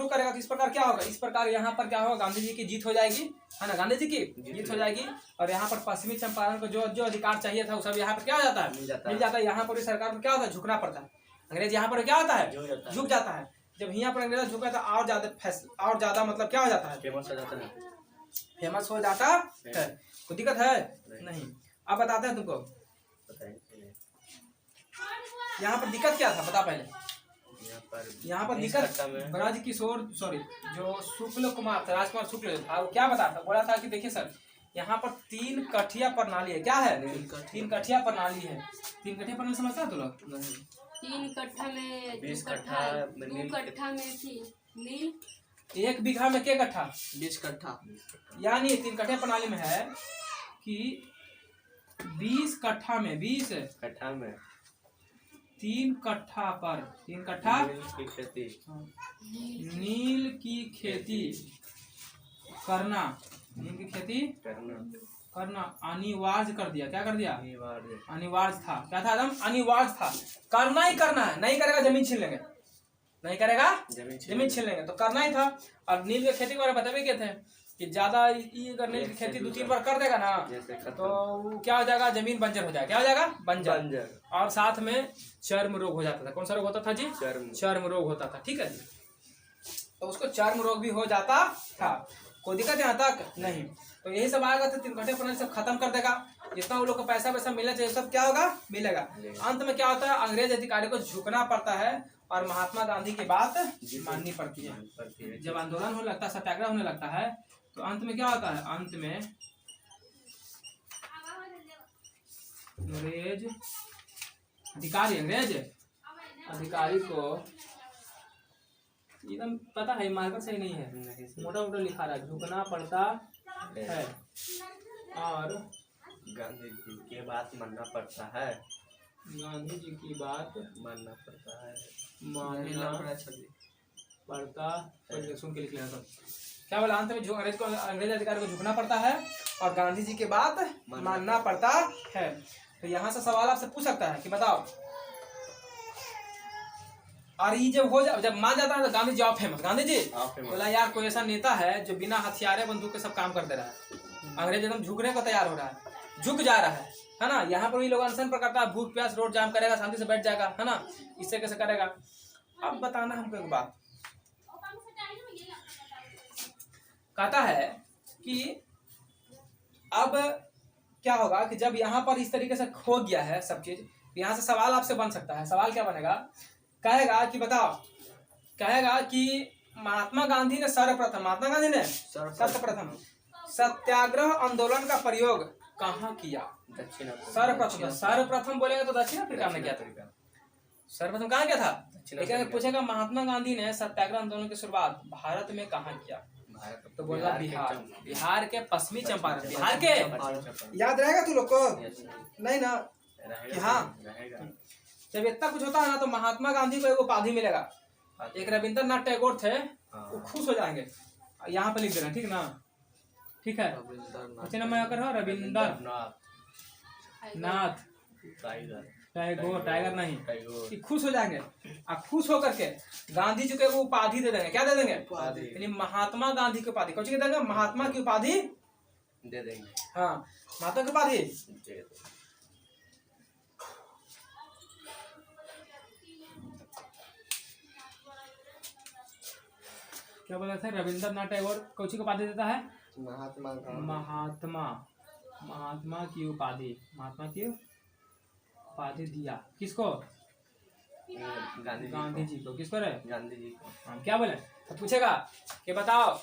करेगा तो इस प्रकार क्या होगा? इस प्रकार यहाँ पर क्या होगा? गांधी जी की जीत हो जाएगी, है ना। गांधी जी की जीत हो जाएगी। और यहाँ पर पश्चिमी चंपारण को जो जो अधिकार चाहिए था वो सब यहाँ पर क्या हो जाता है? मिल जाता है। यहाँ पर सरकार को क्या होता है? झुकना पड़ता है। अंग्रेज यहाँ पर क्या होता है? झुक जाता है। जब यहाँ पर अंग्रेज झुका था और ज्यादा मतलब क्या हो जाता है? फेमस हो जाता है। फेमस हो जाता है। कोई दिक्कत है? नहीं। अब बताते हैं तुमको यहाँ पर दिक्कत क्या था, बता पहले। यहाँ पर दिक्कत ब्रज किशोर जो शुक्ल कुमार था, राजकुमार शुक्ल था, वो क्या बताता? बोला था कि देखिए सर, यहाँ पर 3 कठिया प्रणाली है। क्या है? 3 कठिया प्रणाली है। 3 कठिया प्रणाली समझता है तू लोग? 3 कट्ठा में 20 कट्ठा 2 कट्ठा में थी नील। 1 बीघा में क्या कट्ठा? 20 कट्ठा। यानी 3 कठिया प्रणाली में है कि 20 कट्ठा में 3 कट्ठा पर 3 कट्ठा नील की खेती करना अनिवार्य कर दिया। क्या कर दिया? अनिवार्य था। क्या था? एकदम अनिवार्य था। करना ही करना है। नहीं करेगा जमीन छीन लेंगे। नहीं करेगा जमीन छीन लेंगे। तो करना ही था। और नील की खेती के बारे में बतावे क्या थे कि ज्यादा अगर नील की खेती 2-3 बार कर देगा ना तो क्या हो जाएगा? जमीन बंजर हो जाएगा। क्या हो जाएगा? बंजर। और साथ में चर्म रोग हो जाता था। कौन सा रोग होता था जी? चर्म रोग होता था। ठीक है जी। तो उसको चर्म रोग भी हो जाता था। कोई दिक्कत यहाँ तक नहीं। तो यही सब आएगा तो 3 कट्ठा प्रणाली सब खत्म कर देगा। जितना वो लोग को पैसा वैसा मिलना चाहिए सब क्या होगा? मिलेगा। अंत में क्या होता है? अंग्रेज अधिकारी को झुकना पड़ता है और महात्मा गांधी की बात माननी पड़ती है। जब आंदोलन होने लगता है, सत्याग्रह होने लगता है, तो अंत में क्या होता है? अंत में अंग्रेज अधिकारी को एकदम पता है, मार्कर सही नहीं है, मोटा मोटा लिखा रहा है, झुकना पड़ता है और गांधी जी की बात मानना पड़ता है। गांधी जी की बात मानना पड़ता है। मानना बड़ा छवि। पड़ता है। सुन के लिख लेना सब। क्या बोला अंत में? अंग्रेज अधिकारी को झुकना पड़ता है और गांधी जी की बात मानना पड़ता है। तो यहाँ से सवाल आपसे पूछ सकता है कि बताओ, और ये जब मान जाता है तो गांधी जी आप फेमस। गांधी जी बोला यार कोई ऐसा नेता है जो बिना हथियारे बंदूक के सब काम कर दे रहा है, अंग्रेज एकदम झुकने को तैयार हो रहा है, झुक जा रहा है ना। यहाँ पर भी लोग अनशन पर करता है, भूख प्यास रोड जाम करेगा, शांति से बैठ जाएगा, है ना, इससे कैसे करेगा। अब बताना हमको एक बात, कहता है कि अब क्या होगा कि जब यहाँ पर इस तरीके से खो गया है सब चीज, यहाँ से सवाल आपसे बन सकता है। सवाल क्या बनेगा? कहेगा कि बताओ, कहेगा कि महात्मा गांधी ने सर्वप्रथम सत्याग्रह आंदोलन का प्रयोग कहाँ किया? दक्षिण सर्वप्रथम बोलेगा तो दक्षिण अफ्रीका में किया था। सर्वप्रथम कहाँ किया था? लेकिन पूछेगा महात्मा गांधी ने सत्याग्रह आंदोलन की शुरुआत भारत में कहाँ किया? तो बोला बिहार के पश्चिमी चंपारण। बिहार के याद रहेगा तू लोग को? नहीं ना कि हाँ, जब इतना कुछ होता है ना तो महात्मा गांधी को एक उपाधि मिलेगा। एक रविंद्रनाथ टैगोर थे, वो खुश हो जाएंगे। यहाँ पे लिख देना, ठीक ना? ठीक है, मैं कर रहा हूँ रविंद्रनाथ टैगोर, टाइगर नहीं, कि खुश हो जाएंगे। अब खुश होकर के गांधी जी को एक उपाधि दे देंगे। क्या दे देंगे? यानी महात्मा गांधी की उपाधि। कौन सी देंगे? महात्मा की उपाधि दे देंगे। हाँ, महात्मा की उपाधि। क्या बोला था? रविंद्रनाथ टैगोर कौन सी उपाधि देता है? महात्मा की उपाधि। महात्मा की उपाधि दिया किसको? गांधी जी को। किसको रे? गांधी जी को। हाँ, क्या बोले? तो पूछेगा कि बताओ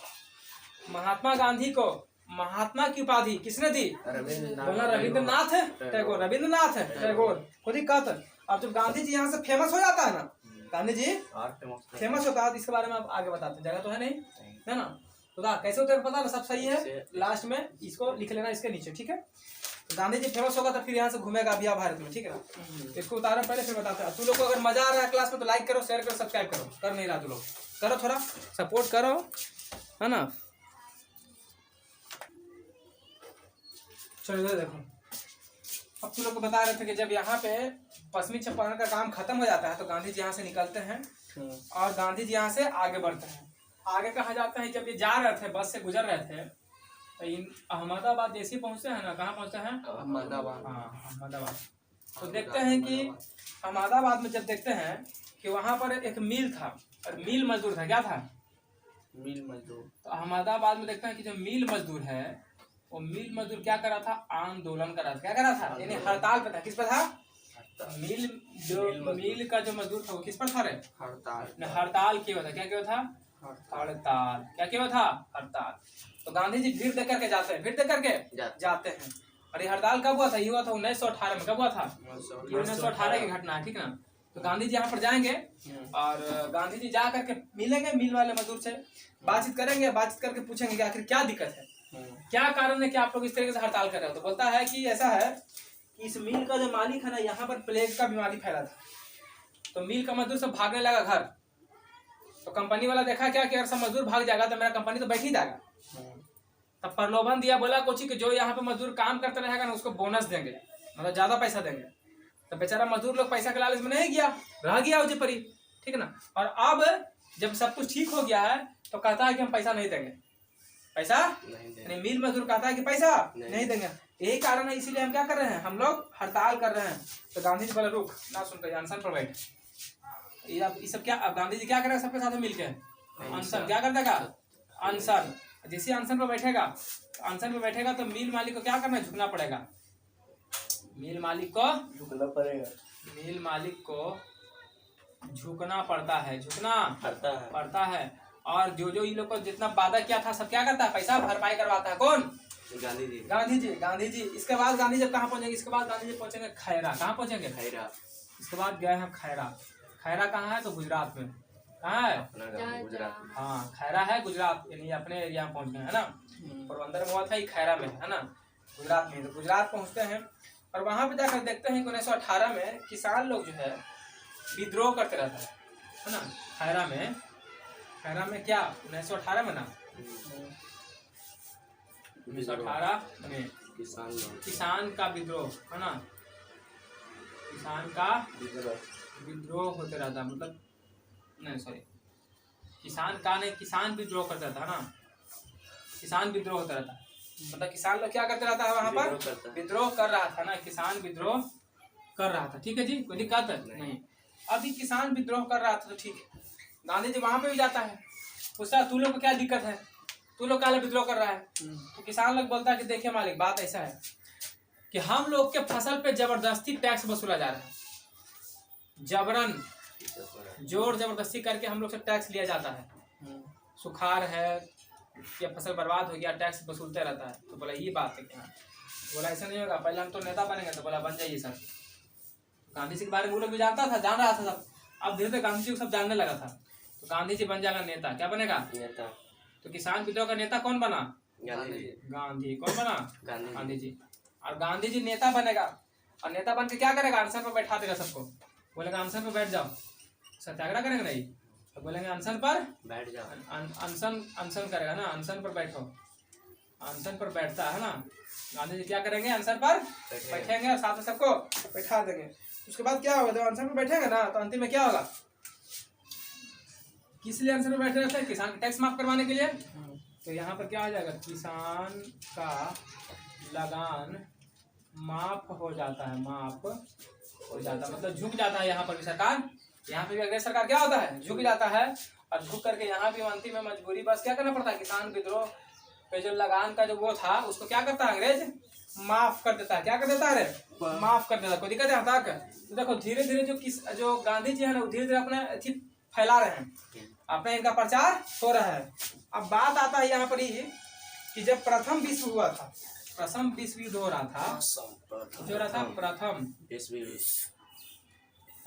महात्मा गांधी को महात्मा की उपाधि किसने दी? बोला रविंद्रनाथ टैगोर। रविंद्रनाथ टैगोर को दिक्कत। अब जब गांधी जी यहाँ से फेमस हो जाता है ना, गांधी जी फेमस होता है, तो इसके बारे में आप आगे बताते हैं। जगह तो है नहीं, है ना? तो कैसे होता है पता है? सब सही है, लास्ट में इसको लिख लेना इसके नीचे, ठीक है? तो गांधी जी फेमस होगा तो फिर यहाँ से घूमेगा अभी भारत में, ठीक है ना? इसको उतारो पहले, फिर बताते हैं। तू लोग को अगर मजा आ रहा है क्लास में तो लाइक करो, शेयर करो, सब्सक्राइब करो। कर नहीं रहा तू लोग, करो, थोड़ा सपोर्ट करो, है ना? चलो देखो, अब तुम लोग को बता रहे थे कि जब यहाँ पे पश्चिमी चंपारण का काम खत्म हो जाता है तो गांधी जी यहाँ से निकलते हैं और गांधी जी यहाँ से आगे बढ़ते हैं। आगे कहाँ जाते हैं? जब ये जा रहे थे, बस से गुजर रहे थे, तो इन अहमदाबाद जैसे ही पहुँचते हैं ना, कहाँ पहुँचते हैं? अहमदाबाद। हाँ, अहमदाबाद। तो देखते हैं कि अहमदाबाद में जब देखते हैं कि वहाँ पर एक मिल था और मिल मजदूर था। क्या था? मिल मजदूर। तो अहमदाबाद में देखते हैं कि जो मिल मजदूर है, वो मिल मजदूर क्या कर रहा था? आंदोलन कर रहा था। क्या कर रहा था? यानी हड़ताल पे था। किस पर था? मिल का जो मजदूर था वो किस पर था रे? हड़ताल किया था। क्या किया था? हड़ताल। क्या किया था? हड़ताल। तो गांधी जी भीड़ देख करके जाते हैं, भीड़ देख करके जाते हैं। और ये हड़ताल कब हुआ था? ये हुआ था 1918 में। कब हुआ था? 1918 की घटना है, ठीक ना? तो गांधी जी यहाँ पर जाएंगे और गांधी जी जा करके मिलेंगे मिल वाले मजदूर से, बातचीत करेंगे, बातचीत करके पूछेंगे कि आखिर क्या दिक्कत है, क्या कारण है कि आप लोग इस तरीके से हड़ताल कर रहे हो। तो बोलता है कि ऐसा है कि इस मिल का जो मालिक है ना, यहाँ पर प्लेग का बीमारी फैला था, तो मिल का मजदूर सब भागने लगा घर। तो कंपनी वाला देखा क्या कि अगर सब मजदूर भाग जाएगा तो मेरा कंपनी तो बैठ ही जाएगा। तब प्रलोभन दिया, बोला कोची कि जो यहाँ पे मजदूर काम करते रहेगा ना उसको बोनस देंगे, मतलब ज्यादा पैसा देंगे। तो बेचारा मजदूर लोग पैसा के लालच में नहीं गया, रह गया उसे परी, ठीक ना? और अब जब सब कुछ ठीक हो गया है तो कहता है कि हम पैसा नहीं देंगे, पैसा नहीं। मिल मजदूर कहता है कि पैसा नहीं देंगे। यही कारण है, इसीलिए हम क्या कर रहे हैं? हम लोग हड़ताल कर रहे हैं। तो गांधी जी बोले रुक ना, सुनकर अनशन पर बैठ। ये सब क्या, अब गांधी जी क्या करेगा? सबके साथ मिलके अनशन क्या कर देगा? अनशन। जैसे अनशन पर बैठेगा, अनशन पर बैठेगा तो मिल मालिक को क्या करना है? झुकना पड़ेगा। मिल मालिक को झुकना पड़ेगा, मिल मालिक को झुकना पड़ता है, झुकना पड़ता है। और जो इन लोग को जितना वादा किया था सब क्या करता है? पैसा भरपाई करवाता है। कौन? गांधी जी। गांधी जी। इसके बाद गांधी जब कहाँ पहुंचेंगे? इसके बाद गांधी जी पहुंचेंगे खैरा। कहाँ पहुंचेंगे? खैरा। इसके बाद गए हैं खैरा। खैरा कहाँ है? तो गुजरात में। कहाँ है? गुजरात। हाँ, खैरा है गुजरात, यानी अपने एरिया में पहुंच गए, है ना? पोरबंदर में हुआ था, ये खैरा में, है ना? गुजरात में। तो गुजरात पहुंचते हैं और वहां पे जाकर देखते हैं कि 1918 में किसान लोग जो है विद्रोह करते रहता है ना। खैरा में क्या 1918 में ना 1918 में किसान का विद्रोह है ना, किसान का विद्रोह होते रहता, मतलब नहीं सॉरी किसान विद्रोह करता था ना, किसान विद्रोह होता रहता, मतलब किसान लोग क्या करते रहता है वहां पर विद्रोह कर रहा था ना, किसान विद्रोह कर रहा था। ठीक है जी, कोई दिक्कत नहीं। अभी किसान विद्रोह कर रहा था तो ठीक है, गांधी जी वहां पे भी जाता है, पूछता तू लोग को क्या दिक्कत है, तू लोग क्या विद्रोह कर रहा है। तो किसान लोग बोलता है कि देखिए मालिक बात ऐसा है कि हम लोग के फसल पे जबरदस्ती टैक्स वसूला जा रहा है, जबरन जोर जबरदस्ती करके हम लोग से टैक्स लिया जाता है, सुखाड़ है या फसल बर्बाद हो गया टैक्स वसूलते रहता है। तो बोला ये बात है क्या, बोला ऐसा नहीं होगा, पहले हम तो नेता बनेंगे। तो बोला बन जाइए सर। गांधी जी के बारे में वो लोग भी जान रहा था सब, अब धीरे धीरे गांधी जी को सब जानने लगा था। तो गांधी जी बन जाएगा नेता, क्या बनेगा नेता। तो किसान विद्रोह का नेता कौन बना, गांधी। कौन बना, गांधी जी। और गांधी जी नेता बनेगा और नेता बन के क्या करेगा, अनशन पर बैठा देगा सबको, बोलेगा अनशन पर बैठ जाओ, सत्याग्रह करेंगे नहीं तो बोलेंगे अनशन पर बैठ जाओ, अनशन करेगा ना, अनशन पर बैठो, अनशन पर बैठता है ना गांधी जी, क्या करेंगे अनशन पर बैठेंगे और साथ में सबको बैठा देंगे। उसके बाद क्या होगा, जब अनशन पर बैठेंगे ना तो अंतिम में क्या होगा, किस लिए अनशन पर बैठे रहते हैं, किसान का टैक्स माफ करवाने के लिए। तो यहाँ पर क्या हो जाएगा, किसान का लगान माफ हो जाता है, माफ हो जाता है मतलब झुक जाता है। यहाँ पर भी सरकार, यहाँ पे भी अंग्रेज सरकार क्या होता है, झुक जाता है। और झुक करके यहाँ भी अंतिम में मजबूरी बस क्या करना पड़ता है, किसान विद्रोह पे जो लगान का जो वो था उसको क्या करता है अंग्रेज, माफ कर देता है। क्या कर देता है, माफ कर देता है, कोई दिक्कत है यहाँ तक। तो देखो धीरे धीरे जो गांधी जी है ना वो धीरे धीरे अपने अथी फैला रहे हैं, अपने इनका प्रचार हो रहा है। अब बात आता है यहाँ पर ही कि जब प्रथम विश्व हुआ था, प्रथम विश्व युद्ध हो रहा था, जो रहा था प्रथम विश्व युद्ध।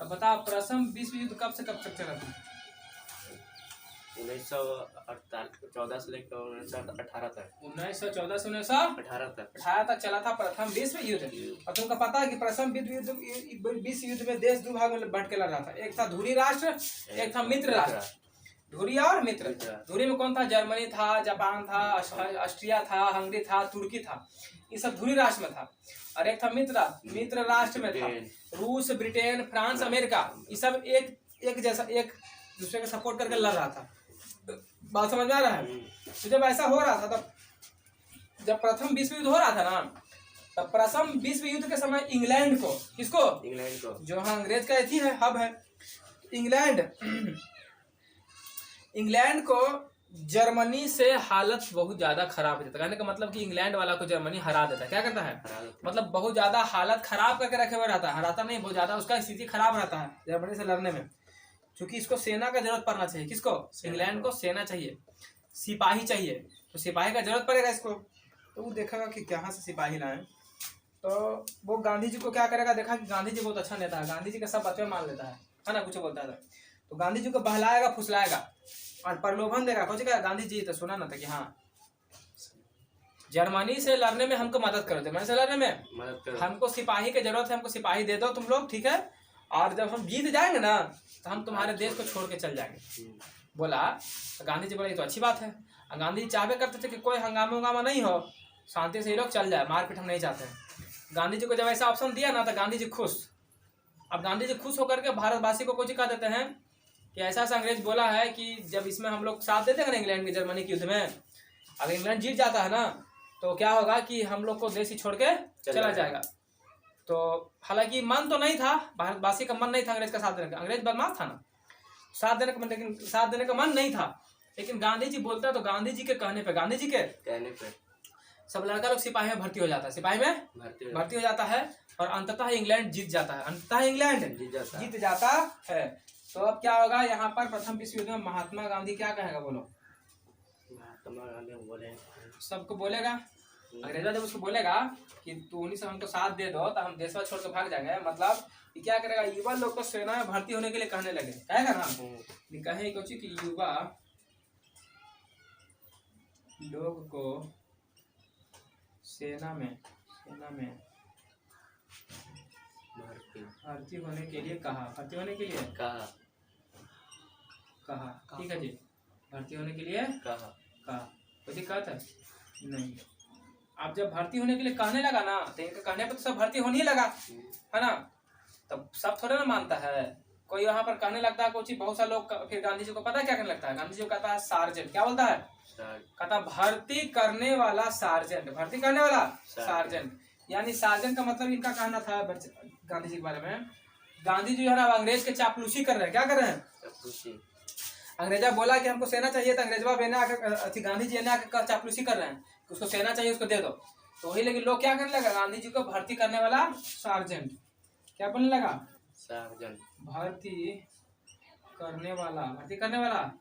अब बताओ प्रथम विश्व युद्ध कब से कब तक चला था, 1914 से लेकर 1918 तक, 1914 से 1918 तक चला था प्रथम विश्व युद्ध। और तुमको पता है कि प्रथम विश्व युद्ध में देश दो भाग में बांट के लड़ रहा था, एक था धुरी राष्ट्र, एक था मित्र राष्ट्र। धुरी और मित्र, धुरी में कौन था, जर्मनी था, जापान था, ऑस्ट्रिया था, हंगरी था, तुर्की था, ये सब धुरी राष्ट्र में था। और एक था मित्र राष्ट्र में था, रूस, ब्रिटेन, फ्रांस, अमेरिका, ये सब एक जैसा एक दूसरे का सपोर्ट करके लड़ रहा था। बात समझ में आ रहा है। तो जब ऐसा हो रहा था, तब जब प्रथम विश्व युद्ध हो रहा था ना, तब प्रथम विश्व युद्ध के समय इंग्लैंड को, किसको, इंग्लैंड को, जो हाँ अंग्रेज का एथी है, हब है इंग्लैंड को जर्मनी से हालत बहुत ज्यादा खराब हो जाता है। कहने का मतलब कि इंग्लैंड वाला को जर्मनी हरा देता है। क्या करता है, मतलब बहुत ज्यादा हालत खराब करके रखे हुए रहता है, हराता नहीं, बहुत ज्यादा उसका स्थिति खराब रहता है जर्मनी से लड़ने में। क्योंकि इसको सेना का जरूरत पड़ना चाहिए, किसको, इंग्लैंड को सेना चाहिए, सिपाही चाहिए, तो सिपाही का जरूरत पड़ेगा इसको। तो वो देखेगा कि कहाँ से सिपाही लाएं, तो वो गांधी जी को क्या करेगा, देखा कि गांधी जी बहुत अच्छा नेता है, गांधी जी का सब बातें मान लेता है ना, कुछ बोलता है तो गांधी जी को बहलाएगा, फुसलाएगा और प्रलोभन देगा। कुछ कहा गांधी जी तो सुना ना था कि हाँ जर्मनी से लड़ने में हमको मदद करो, जर्मनी से लड़ने में मदद करो, हमको सिपाही की जरूरत है, हमको सिपाही दे दो तुम लोग, ठीक है, और जब हम जीत जाएंगे ना तो हम तुम्हारे देश को छोड़ के चल जाएंगे। बोला तो गांधी जी बोला ये तो अच्छी बात है। और गांधी जी चाहते करते थे कि कोई हंगामा नहीं हो, शांति से ये लोग चल जाए, मारपीट हम नहीं चाहते हैं। गांधी जी को जब ऐसा ऑप्शन दिया ना तो गांधी जी खुश। अब गांधी जी खुश होकर के भारतवासी को कुछ कह देते हैं कि ऐसा अंग्रेज बोला है कि जब इसमें हम लोग साथ देते हैं ना इंग्लैंड की जर्मनी के युद्ध में, अगर इंग्लैंड जीत जाता है ना तो क्या होगा कि हम लोग को देश ही छोड़ के चला जाएगा। तो हालांकि मन तो नहीं था, भारतवासी का मन नहीं था अंग्रेज का साथ देने का, अंग्रेज बदमाश था ना, साथ देने का मन, लेकिन साथ देने का मन नहीं था। लेकिन गांधी जी बोलता तो गांधी जी के कहने पे सब लड़का लोग सिपाही में भर्ती हो जाता है, सिपाही में भर्ती हो जाता है और अंततः इंग्लैंड जीत जाता है, अंततः इंग्लैंड जीत जाता है। तो अब क्या होगा यहाँ पर प्रथम विश्व युद्ध में महात्मा गांधी क्या कहेगा, बोलो, महात्मा गांधी बोले, सबको बोलेगा, अंग्रेजा जब उसको बोलेगा कि तू उन्हीं से हमको साथ दे दो तो हम देश छोड़ के भाग जाएंगे, मतलब ये क्या करेगा, युवा लोग को सेना में भर्ती होने के लिए कहने लगे, कहेगा ना, कहे कि युवा लोग को सेना में सेना में भर्ती भर्ती होने के लिए कहा, भर्ती होने के लिए कहा कहा, ठीक है जी, भर्ती होने के लिए कहा कहा, कोई दिक्कत है नहीं। आप जब भर्ती होने के लिए कहने लगा ना, तो इनके कहने पर तो सब भर्ती होने ही लगा, है ना। तब सब थोड़ा ना मानता है, कोई वहां पर कहने लगता है कुछ, बहुत सारे लोग फिर गांधी जी को पता है क्या करने लगता है, गांधी जी को कहता है सार्जेंट, क्या बोलता है, कहता भर्ती करने वाला सार्जेंट, भर्ती करने वाला सार्जेंट, यानी सार्जेंट का मतलब इनका कहना था गांधी जी के बारे में, गांधी जी है ना अंग्रेज के चापलूसी कर रहे हैं, क्या कर रहे हैं, चापलूसी। अंग्रेजा बोला कि हमको सेना चाहिए, तो अंग्रेजवा बेना आकर गांधी जी ने आकर चापलूसी कर रहे हैं, उसको सेना चाहिए, उसको दे दो। तो वही लेकिन लोग क्या करने लगा, गांधी जी को भर्ती करने वाला सार्जेंट, क्या बोलने लगा, सार्जेंट, भर्ती करने वाला, भर्ती करने वाला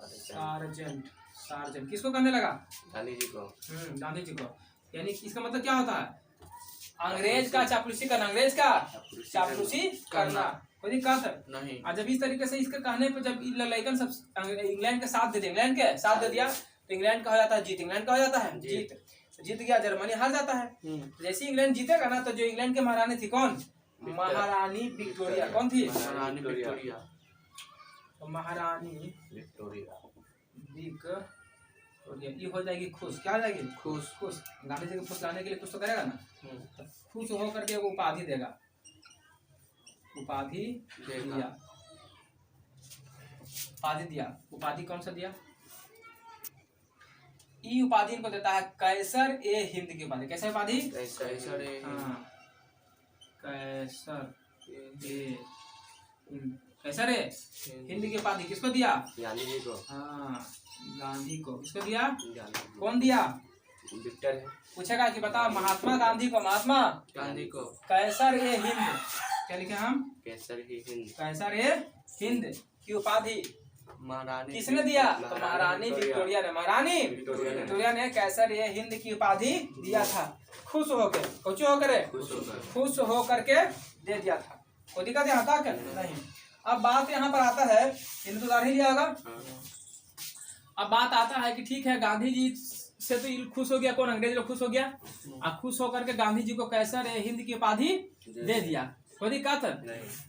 सार्जेंट, सार्जेंट किसको करने लगा, गांधी जी को। गांधी जी को। यानी इसका मतलब क्या होता है, अंग्रेज का चापलूसी करना, अंग्रेज का चापलूसी करना, कोई दिक्कत नहीं। और जब इस तरीके से इसके कहने पे जब लड़कन सब इंग्लैंड के साथ दे दिया, इंग्लैंड के साथ दे दिया, तो इंग्लैंड का हो जाता है जीत, इंग्लैंड का हो जाता है जीत, जीत गया, जर्मनी हार जाता है। जैसे इंग्लैंड जीतेगा ना, तो जो इंग्लैंड के महारानी थी कौन, महारानी विक्टोरिया, कौन थी, महारानी विक्टोरिया। तो महारानी विक्टोरिया, विक्टोरिया ये हो जाएगी खुश, क्या हो जाएगी, खुश, खुश। गांधी जी को खुश लाने के लिए कुछ तो करेगा ना, तो खुश हो करके वो उपाधि देगा, उपाधि दिया, उपाधि दिया, उपाधि कौन सा दिया, ई उपाधि इनको देता है कैसर ए हिंद की उपाधि, कैसे उपाधि, कैसर ए हाँ, कैसर ए हिंद, कैसर ए हिंद की उपाधि किसको दिया, गांधी जी को। हाँ गांधी को, किसको दिया, गांधी जी। कौन दिया, विक्टर है। पूछेगा कि बता महात्मा गांधी को, महात्मा गांधी को कैसर ए हिंद, क्या लिखे हम, कैसर ही हिंद, कैसर ए हिंद की उपाधि महारानी किसने दिया, तो महारानी विक्टोरिया ने, महारानी विक्टोरिया ने कैसर ए हिंद की उपाधि दिया था, खुश होकर, कुछ होकर, खुश होकर के दे दिया था, कोई दिक्कत यहाँ तक नहीं। अब बात यहाँ पर आता है, इन्हें तो उधार ही लिया होगा, अब बात आता है कि ठीक है गांधी जी से तो खुश हो गया, कौन, अंग्रेज लोग खुश हो गया, अब खुश होकर के गांधी जी को कैसर ए हिंद की उपाधि दे दिया, कोई दिक्कत,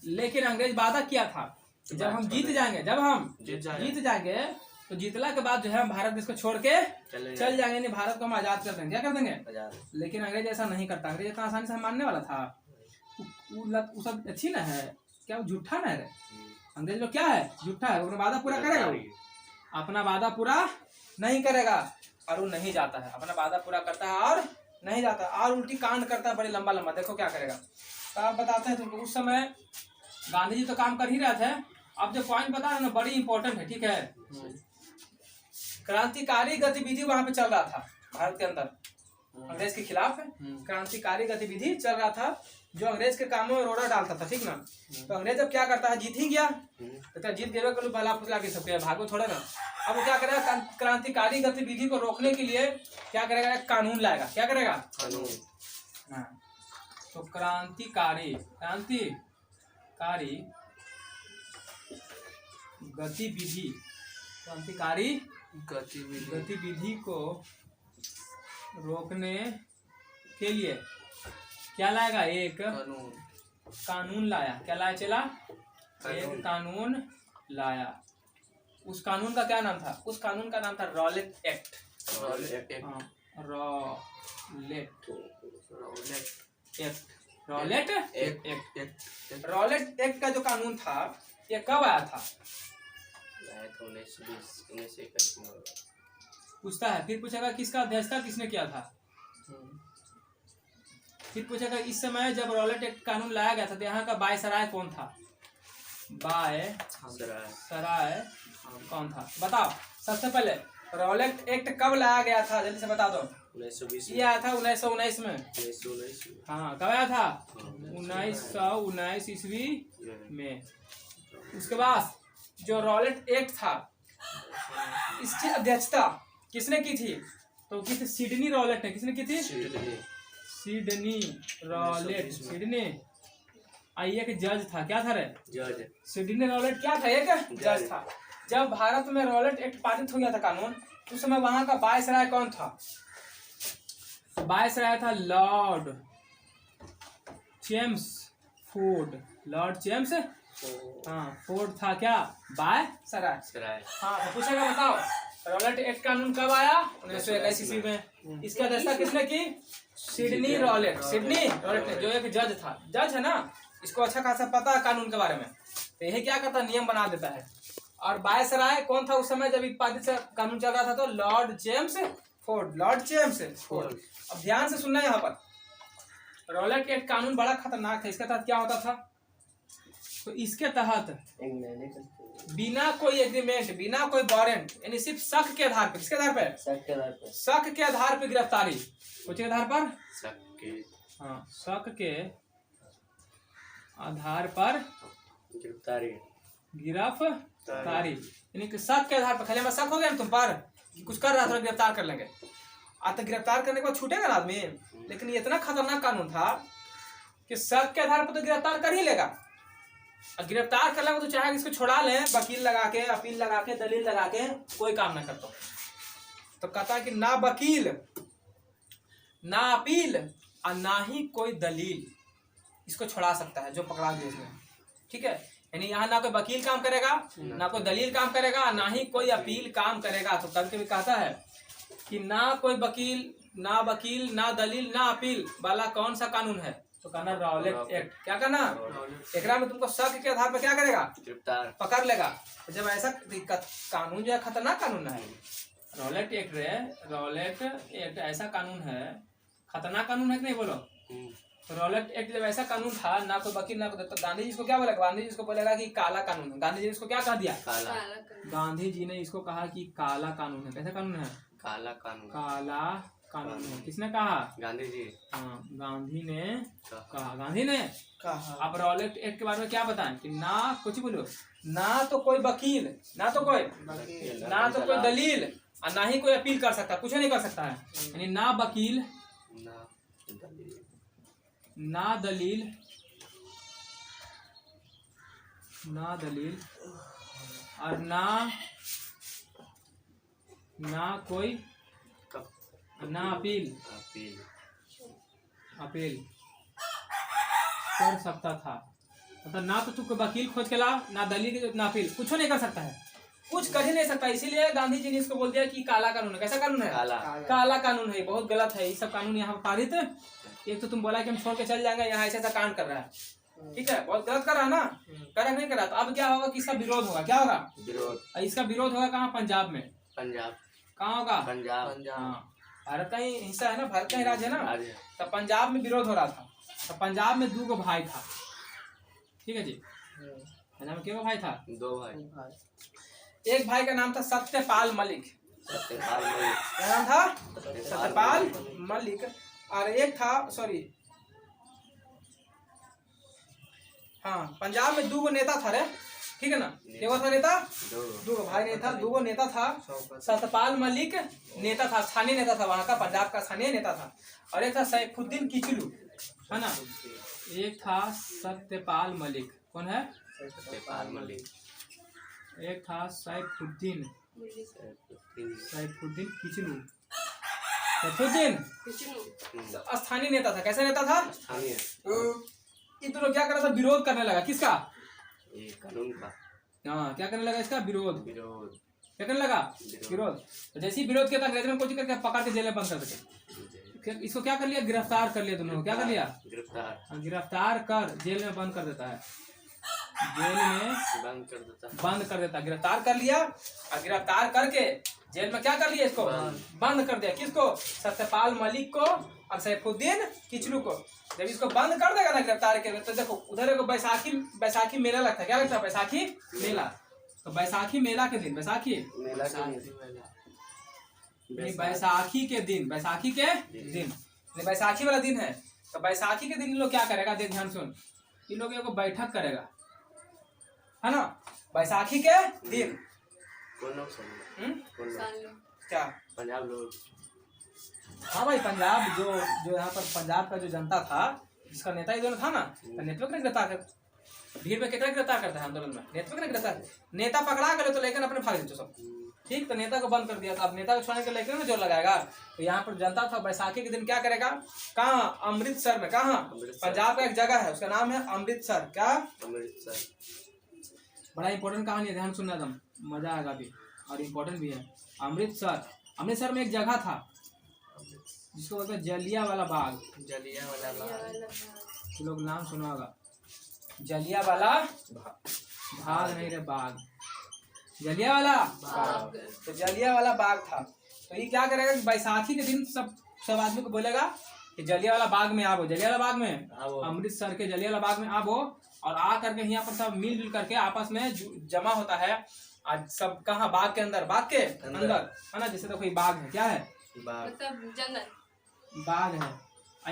लेकिन अंग्रेज वादा किया था जब हम जीत जाएंगे, जब हम जीत जाएंगे तो जीतला के बाद जो है हम भारत देश को छोड़ के चल जाएंगे, नहीं भारत को हम आजाद कर देंगे, क्या कर देंगे, लेकिन अंग्रेज ऐसा नहीं करता, अंग्रेज इतना आसानी से हम मानने वाला था, वो सब अच्छी ना है, क्या वो झूठा ना है, अंग्रेज लोग क्या है, झूठा है, अपना वादा पूरा करेगा, अपना वादा पूरा नहीं करेगा और वो नहीं जाता है, अपना वादा पूरा करता है और नहीं जाता, और उल्टी कांड करता है बड़ी लंबा लंबा, देखो क्या करेगा। तो आप बताते हैं तुमको, उस समय गांधी जी तो काम कर ही रहे थे, अब जो पॉइंट बता रहे ना बड़ी इंपॉर्टेंट है, ठीक है, क्रांतिकारी गतिविधि वहां पे चल रहा था भारत के अंदर, अंग्रेज के खिलाफ क्रांतिकारी गतिविधि चल रहा था, जो अंग्रेज के कामों में रोड़ा डालता था, ठीक ना। तो अंग्रेज अब क्या करता है, जीत ही गया, तो जीत गए कल भला फुसला के सकते हैं, भागो थोड़े ना, अब वो क्या करेगा, क्रांतिकारी गतिविधि को रोकने के लिए क्या करेगा, कानून लाएगा, क्या करेगा, कानून। हाँ, तो क्रांतिकारी गतिविधि, क्रांतिकारी गतिविधि को रोकने के लिए क्या लाएगा, एक कानून लाया, क्या लाया चला, एक कानून लाया, उस कानून का क्या नाम था, उस कानून का नाम था रॉलेट एक्ट, रॉलेट एक्ट का जो कानून था ये कब आया था, 1920 पूछता है, फिर पूछेगा किसका अध्यक्षता किसने किया था, फिर पूछेगा इस समय जब रॉलेट एक्ट कानून लाया गया था तो यहाँ का वायसराय कौन था, वायसराय कौन था, बताओ। सबसे पहले रॉलेट एक्ट कब लाया गया था, जल्दी से बता दो। 1920 ये आया था 1919 में, 1919 हाँ कब आया था, 1919 ईस्वी में। उसके बाद जो रॉलेट एक्ट था इसकी अध्यक्षता किसने की थी, तो की थी सिडनी रॉलेट ने, किसने की थी, सिडनी रॉलेट, सिडनी आई एक जज था, क्या था रे, जज, सिडनी रॉलेट क्या था, एक जज था। जब भारत में रॉलेट एक्ट पारित हो गया था कानून, उस समय वहां का वायसराय कौन था, वायसराय था लॉर्ड चेम्सफोर्ड। लॉर्ड चेम्स हाँ फोर्ड था क्या वायसराय। सराय हाँ तो पूछेगा बताओ रॉलेट एक्ट कानून कब आया 1921 ईस्वी में। इसकी अध्यक्षता किसने की सिडनी रॉलेट। सिडनी रॉलेट ने जो एक जज था, जज है ना, इसको अच्छा खासा पता है कानून के बारे में, तो यही क्या करता है नियम बना देता है। और वायसराय कौन था उस समय जब पारित से कानून चल रहा था, तो Lord James Ford. Lord James Ford. अब ध्यान से सुनना यहाँ पर रॉलेट एक्ट कानून बड़ा खतरनाक था। इसके तहत क्या होता था, तो इसके तहत बिना कोई एग्रीमेंट, बिना कोई वारंट, यानी सिर्फ शक के आधार पर, किसके आधार पर, शक के आधार पर गिरफ्तारी, कुछ के आधार पर, हाँ शक के आधार पर गिरफ्तारी यानी कि शक के आधार पर, खाली हमें शक हो गया ना तुम पर कुछ कर रहा था, गिरफ्तार कर लेंगे। तो गिरफ्तार करने के बाद छूटेगा ना आदमी, लेकिन ये इतना खतरनाक कानून था कि शक के आधार पर तो गिरफ्तार कर ही लेगा। और गिरफ्तार कर लेगा तो चाहे इसको छोड़ा लें, वकील लगा के, अपील लगा के, दलील लगा के, कोई काम ना करता। तो कहता है कि ना वकील, ना अपील और ना ही कोई दलील इसको छुड़ा सकता है जो पकड़ा गया इसमें, ठीक है। यानी यहाँ ना कोई वकील काम करेगा, ना कोई दलील काम करेगा, ना ही कोई अपील काम करेगा। तो कभी भी कहता है कि ना कोई वकील, ना दलील, ना अपील वाला कौन सा कानून है, तो कहना रॉलेट एक्ट। क्या कहना, एकरा में तुमको शक के आधार पर क्या करेगा, गिरफ्तार पकड़ लेगा। जब ऐसा कानून जो है खतरनाक कानून है रॉलेट एक्ट रॉलेट एक्ट ऐसा कानून है, खतरनाक कानून है कि नहीं बोलो। तो रॉलेट एक्ट जब ऐसा कानून था, ना कोई वकील ना कोई, तो गांधी जी इसको क्या बोलेगा, गांधी जी इसको बोलेगा कि काला कानून है। गांधी जी ने इसको क्या कह दिया, काला गांधी जी ने इसको कहा कि काला कानून है। कैसा कानून है, काला कानून काला कानून है। किसने कहा, गांधी जी हाँ गांधी ने कहा, गांधी ने कहा। अब रॉलेट एक्ट के बारे में क्या बताएं कि ना कुछ बोलो, ना तो कोई वकील, ना तो कोई दलील और ना ही कोई अपील कर सकता, कुछ नहीं कर सकता है। यानी ना वकील, ना दलील और ना कोई, ना अपील कर सकता था। मतलब ना तो तू वकील खोज के ला, ना दलील, ना अपील, कुछ नहीं कर सकता है, कुछ कर ही नहीं सकता। इसीलिए गांधी जी ने इसको बोल दिया कि काला कानून है। कैसा कानून है, काला कानून है। बहुत गलत है ये सब कानून यहाँ पारित। एक तो तुम बोला कि हम छोड़ के चल जाएंगे, यहाँ ऐसा कांड कर रहा है, ठीक है, बहुत गलत कर रहा है ना, कर नहीं कर रहा। तो अब क्या होगा कि इसका विरोध होगा, क्या होगा विरोध। इसका विरोध होगा कहाँ, पंजाब में। कहाँ होगा, पंजाब। हाँ भारत का ही हिस्सा है ना, भारत का ही राज्य है ना। तो पंजाब में विरोध हो रहा था। तो पंजाब में 2 भाई था, ठीक है जी। पंजाब में क्या भाई था, 2 भाई। एक भाई का नाम था सत्यपाल मलिक। क्या नाम था, सत्यपाल मलिक। और एक था, सॉरी हाँ, पंजाब में 2 नेता था रे, ठीक है ना। क्या था नेता, 2 भाई नेता, 2 नेता था। सत्यपाल मलिक नेता था, स्थानीय नेता था, वहां का पंजाब का स्थानीय नेता था। और एक था सैफुद्दीन किचलू, है ना। एक था सत्यपाल मलिक, कौन है, सत्यपाल मलिक। एक था सैफुद्दीन किचलू। सैफुद्दीन स्थानीय नेता था। कैसा नेता था, ये दोनों क्या कर रहा था, विरोध करने लगा। किसका, ये कानून का। हाँ क्या करने लगा, इसका विरोध। क्या करने लगा, विरोध। तो जैसे ही विरोध किया था, अंग्रेज ने कोशिश करके पकड़ के जेल में बंद कर देते। इसको क्या कर लिया, गिरफ्तार कर लिया दोनों को। क्या कर लिया, गिरफ्तार कर जेल में बंद कर देता है, जेल में बंद कर देता। गिरफ्तार कर लिया और गिरफ्तार करके जेल में क्या कर लिया, इसको बंद कर दिया। किसको, सत्यपाल मलिक को और सैफुद्दीन किचलू को। जब इसको बंद कर देगा ना गिरफ्तार के, तो देखो उधर एक बैसाखी मेला लगता है। क्या लगता है, बैसाखी मेला। तो बैसाखी मेला के दिन, बैसाखी के दिन बैसाखी वाला दिन है। तो बैसाखी के दिन इन लोग क्या करेगा, देख ध्यान सुन, इन लोग को बैठक करेगा, है ना, बैसाखी के दिन। कौन लोग क्या, पंजाब लोग। हाँ भाई पंजाब जो यहाँ पर पंजाब का जो जनता था, जिसका नेता ही दोनों था ना, तो नेतृत्व ने गिरफ्तार कर, भीड़ में कितना गिरफ्तार करता है आंदोलन में, नेतृत्व ने गिरफ्तार। नेता पकड़ा गए तो लेकिन अपने भाग देते सब, ठीक, तो नेता को बंद कर दिया। तो अब नेता को छोड़ने के लिए ना जोर लगाएगा। तो यहाँ पर जनता था बैसाखी के दिन क्या करेगा, कहाँ, अमृतसर में, कहाँ, पंजाब का एक जगह है उसका नाम है अमृतसर। क्या, अमृतसर। बड़ा इंपॉर्टेंट कहानी है, ध्यान सुनना एकदम, मजा आएगा भी और इम्पोर्टेंट भी है। अमृतसर, अमृतसर में एक जगह था जिसको बोलते हैं जलियांवाला बाग। जलियांवाला बाग। तो लोग नाम सुना होगा, जलियांवाला भाग नहीं रे, बाग, जलियांवाला बाग। तो जलियांवाला बाग था। तो ये क्या करेगा कि बैसाखी के दिन सब आदमी को बोलेगा कि जलियांवाला बाग में आवो, जलियांवाला बाग में, अमृतसर के जलियांवाला बाग में आवो, और आ करके यहाँ पर सब मिलजुल करके आपस में जमा होता है। आज सब कहाँ, बाग के अंदर, बाग के अंदर है ना। जैसे तो कोई बाग है, क्या है, मतलब जंगल, बाग है।